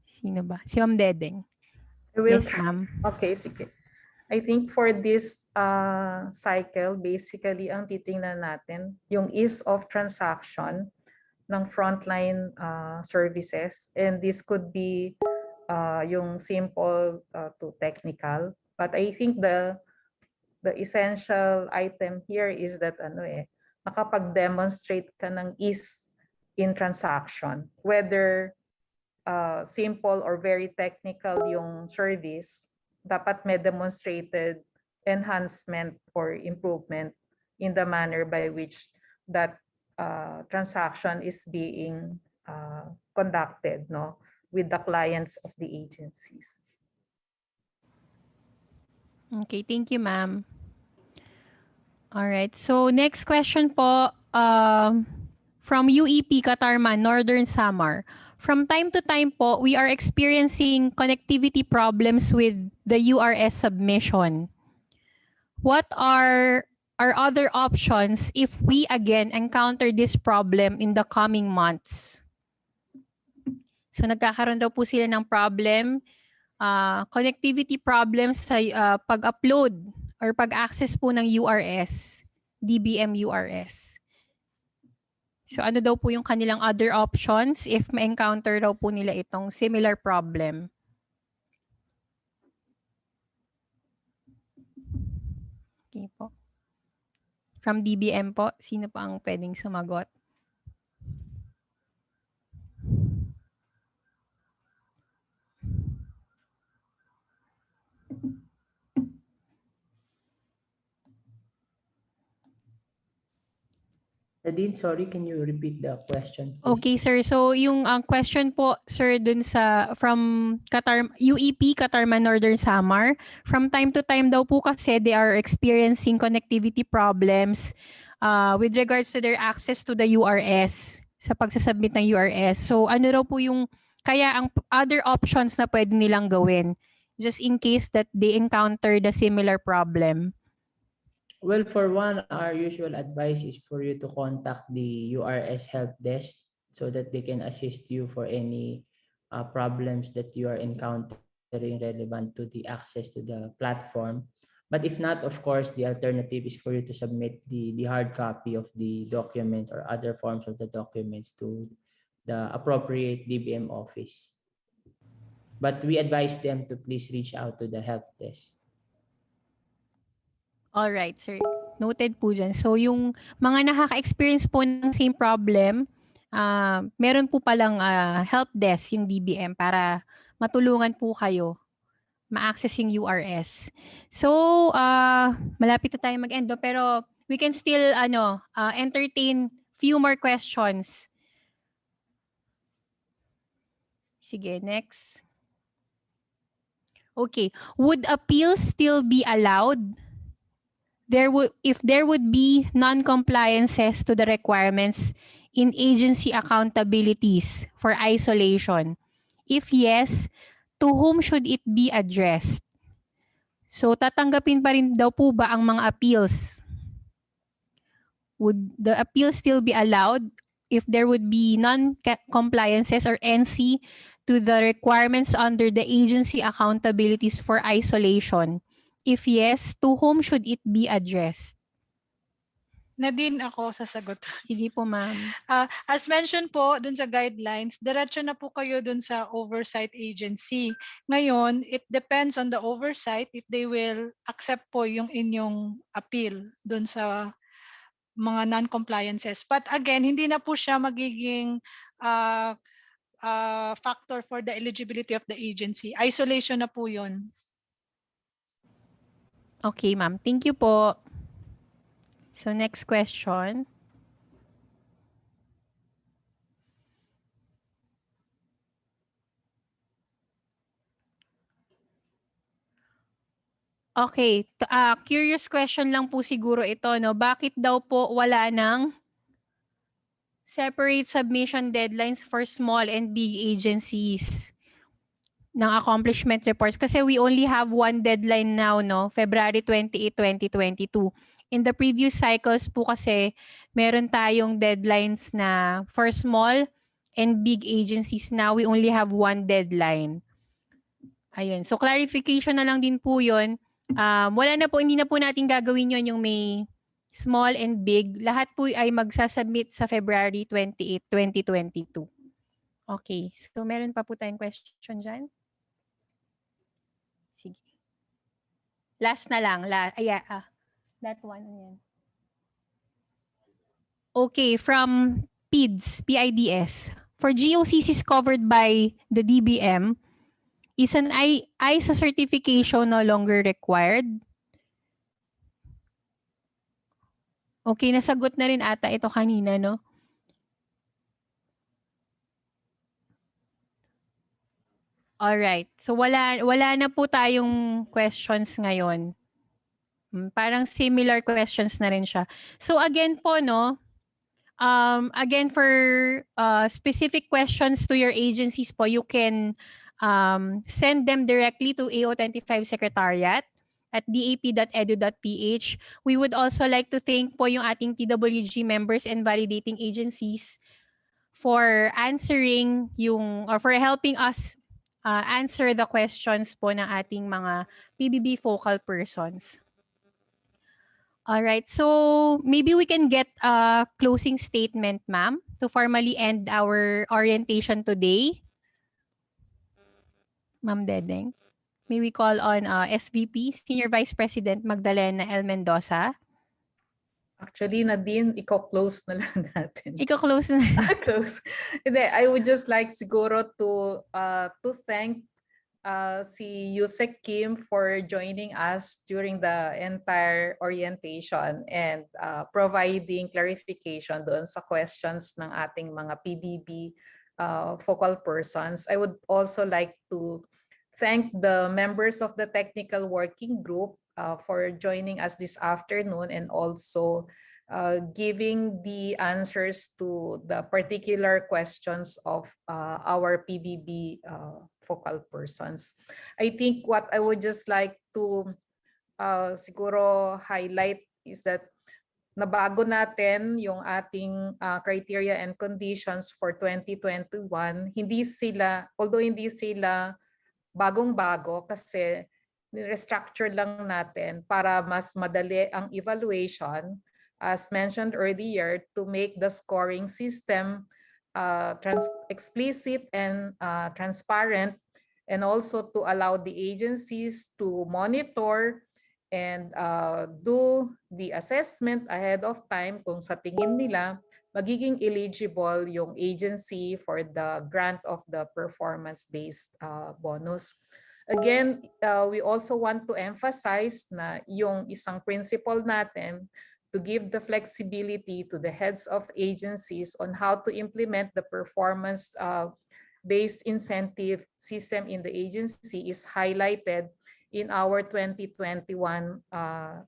Sino ba? Si Ma'am Dedeng. I will Yes, ma'am. Okay, sige. I think for this cycle, basically, ang titingnan natin, yung ease of transaction ng frontline services. And this could be yung simple to technical. But I think the essential item here is that nakapag-demonstrate ka ng ease in transaction. Whether simple or very technical yung service, dapat may demonstrated enhancement or improvement in the manner by which that transaction is being conducted, no, with the clients of the agencies. Okay, thank you, ma'am. All right, so next question po from UEP Katarman, Northern Samar. From time to time po, we are experiencing connectivity problems with the URS submission. What are our other options if we again encounter this problem in the coming months? So nagkakaroon daw po sila ng problem, connectivity problems sa pag-upload or pag-access po ng URS, DBM URS. So ano daw po yung kanilang other options if ma-encounter daw po nila itong similar problem? Okay po. From DBM po, sino pa ang pwedeng sumagot? Nadine, sorry, can you repeat the question, please? Okay, sir. So yung question po, sir, dun sa from UEP Katarman Northern Samar, from time to time daw po kasi they are experiencing connectivity problems with regards to their access to the URS, sa pagsasubmit ng URS. So ano raw po yung kaya ang other options na pwede nilang gawin just in case that they encounter the similar problem? Well, for one, our usual advice is for you to contact the URS help desk so that they can assist you for any problems that you are encountering relevant to the access to the platform. But if not, of course, the alternative is for you to submit the hard copy of the documents or other forms of the documents to the appropriate DBM office. But we advise them to please reach out to the help desk. All right, sir. Noted po dyan. So yung mga nakaka-experience po ng same problem, meron po palang help desk yung DBM para matulungan po kayo ma-access yung URS. So malapit na tayo mag-end, pero we can still entertain few more questions. Sige, next. Okay, would appeals still be allowed? If there would be non-compliances to the requirements in agency accountabilities for isolation. If yes, to whom should it be addressed? So tatanggapin pa rin daw po ba ang mga appeals? Would the appeal still be allowed if there would be non-compliances or NC to the requirements under the agency accountabilities for isolation? If yes, to whom should it be addressed? Nadine, ako sasagot. Sige po, ma'am. As mentioned po dun sa guidelines, diretso na po kayo dun sa oversight agency. Ngayon, it depends on the oversight if they will accept po yung inyong appeal dun sa mga non-compliances. But again, hindi na po siya magiging factor for the eligibility of the agency. Isolation na po yun. Okay, ma'am. Thank you po. So next question. Okay, curious question lang po siguro ito, no? Bakit daw po wala ng separate submission deadlines for small and big agencies ng accomplishment reports? Kasi we only have one deadline now, no? February 28, 2022. In the previous cycles po kasi, meron tayong deadlines na for small and big agencies. Now, we only have one deadline. Ayun. So, clarification na lang din po yun. Wala na po, hindi na po natin gagawin yun yung may small and big. Lahat po ay magsasubmit sa February 28, 2022. Okay. So, meron pa po tayong question dyan? Sige. Last na lang. That one. Yan. Okay. From PIDS. For GOCCs covered by the DBM, is an ISA certification no longer required? Okay, nasagot na rin ata ito kanina, no? Alright. So wala na po tayong questions ngayon. Parang similar questions na rin siya. So again po, no? Again, for specific questions to your agencies po, you can send them directly to AO25 Secretariat at dap.edu.ph. We would also like to thank po yung ating TWG members and validating agencies for answering or for helping us answer the questions po ng ating mga PBB focal persons. All right, so maybe we can get a closing statement, ma'am, to formally end our orientation today. Ma'am Dedeng. May we call on SVP, Senior Vice President Magdalena L. Mendoza. Actually, Nadine, ikaw close na lang natin. Ikaw close na. Close. Hindi, I would just like siguro to thank si Yusek Kim for joining us during the entire orientation and providing clarification doon sa questions ng ating mga PBB focal persons. I would also like to thank the members of the technical working group for joining us this afternoon and also giving the answers to the particular questions of our PBB focal persons. I think what I would just like to siguro highlight is that nabago natin yung ating criteria and conditions for 2021. Although hindi sila bagong-bago kasi restructure lang natin para mas madali ang evaluation, as mentioned earlier, to make the scoring system explicit and transparent, and also to allow the agencies to monitor and do the assessment ahead of time kung sa tingin nila magiging eligible yung agency for the grant of the performance-based bonus. Again, we also want to emphasize na yung isang principle natin to give the flexibility to the heads of agencies on how to implement the performance-based incentive system in the agency is highlighted in our 2021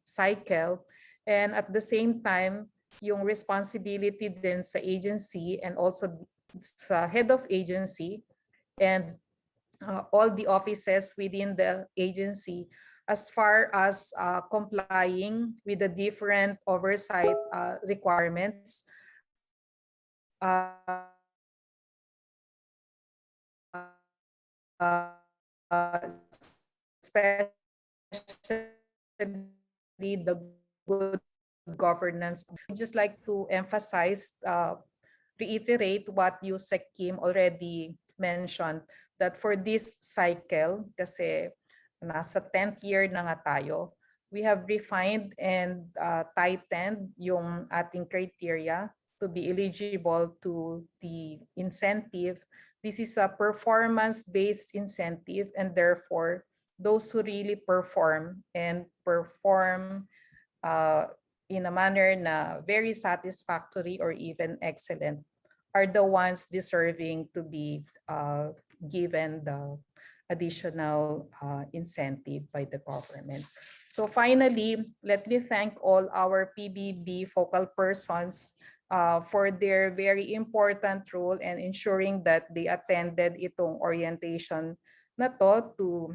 cycle. And at the same time, yung responsibility din sa agency and also sa head of agency and all the offices within the agency as far as complying with the different oversight requirements, especially the good governance. I'd just like to emphasize, reiterate what Yusek Kim already mentioned, that for this cycle, kasi nasa 10th year na nga tayo, we have refined and tightened yung ating criteria to be eligible to the incentive. This is a performance-based incentive, and therefore, those who really perform and perform in a manner na very satisfactory or even excellent are the ones deserving to be given the additional incentive by the government. So finally, let me thank all our PBB focal persons for their very important role and ensuring that they attended itong orientation na to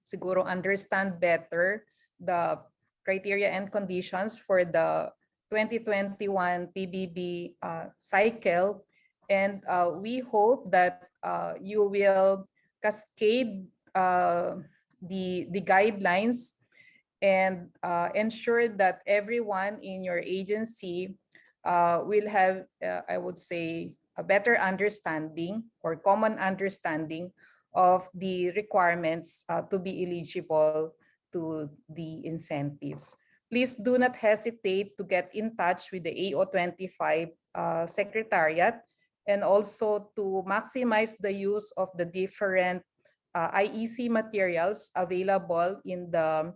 siguro understand better the criteria and conditions for the 2021 PBB cycle. And we hope that you will cascade the guidelines and ensure that everyone in your agency will have, I would say, a better understanding or common understanding of the requirements to be eligible to the incentives. Please do not hesitate to get in touch with the AO25 Secretariat and also to maximize the use of the different IEC materials available in the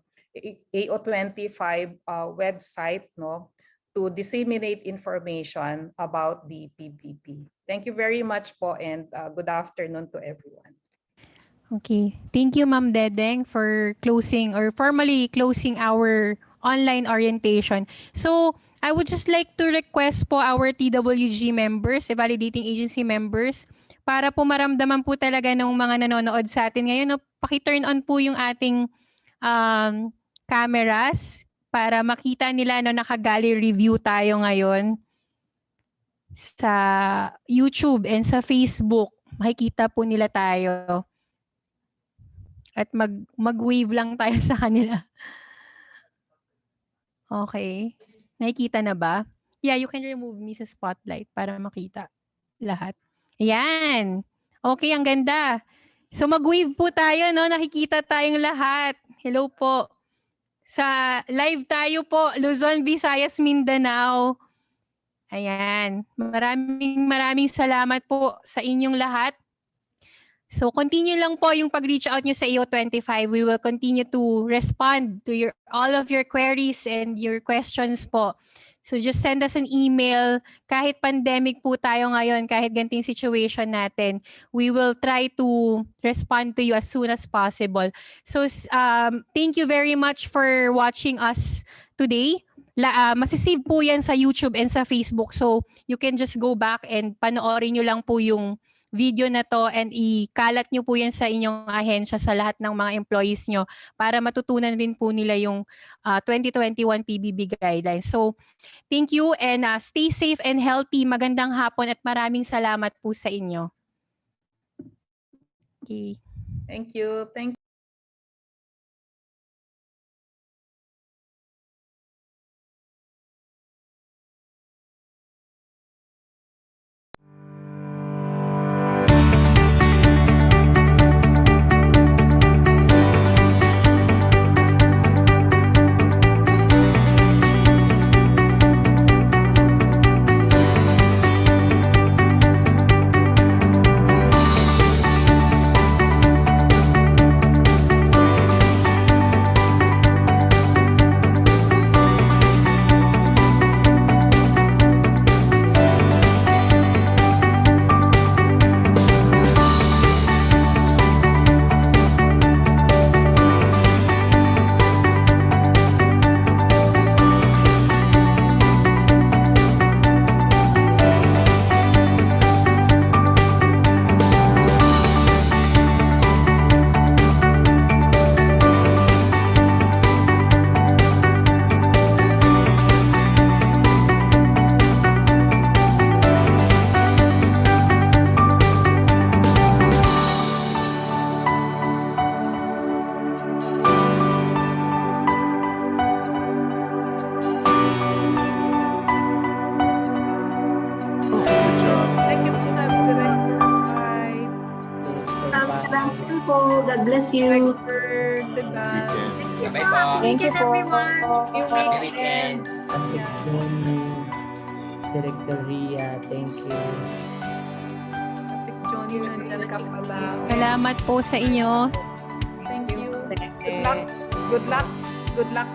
AO25 website, no, to disseminate information about the PBB. Thank you very much po, and good afternoon to everyone. Okay. Thank you, Ma'am Dedeng, for closing or formally closing our online orientation. So, I would just like to request po our TWG members, validating agency members, para po maramdaman po talaga ng mga nanonood sa atin ngayon, no, paki-turn on po yung ating cameras para makita nila na naka-gallery view tayo ngayon sa YouTube and sa Facebook. Makikita po nila tayo. At mag-wave lang tayo sa kanila. Okay. Nakikita na ba? Yeah, you can remove me sa spotlight para makita lahat. Ayan. Okay, ang ganda. So mag-wave po tayo, no? Nakikita tayong lahat. Hello po. Sa live tayo po, Luzon, Visayas, Mindanao. Ayan. Maraming salamat po sa inyong lahat. So continue lang po yung pag-reach out nyo sa AO25. We will continue to respond to all of your queries and your questions po. So just send us an email. Kahit pandemic po tayo ngayon, kahit ganting situation natin, we will try to respond to you as soon as possible. So thank you very much for watching us today. Masisave po yan sa YouTube and sa Facebook. So you can just go back and panoorin nyo lang po yung video na to and ikalat nyo po yan sa inyong ahensya sa lahat ng mga employees nyo para matutunan rin po nila yung 2021 PBB Guidelines. So, thank you and stay safe and healthy. Magandang hapon at maraming salamat po sa inyo. Okay. Thank you. Thank you. po. God bless you. Director, Dance. Bye po. Thank you, everyone. Happy weekend. Asik Johnny, Director Ria, thank you. Si Johnny, nandyan ka pala. Salamat po sa inyo. Thank you. Good luck. Good luck. Good luck.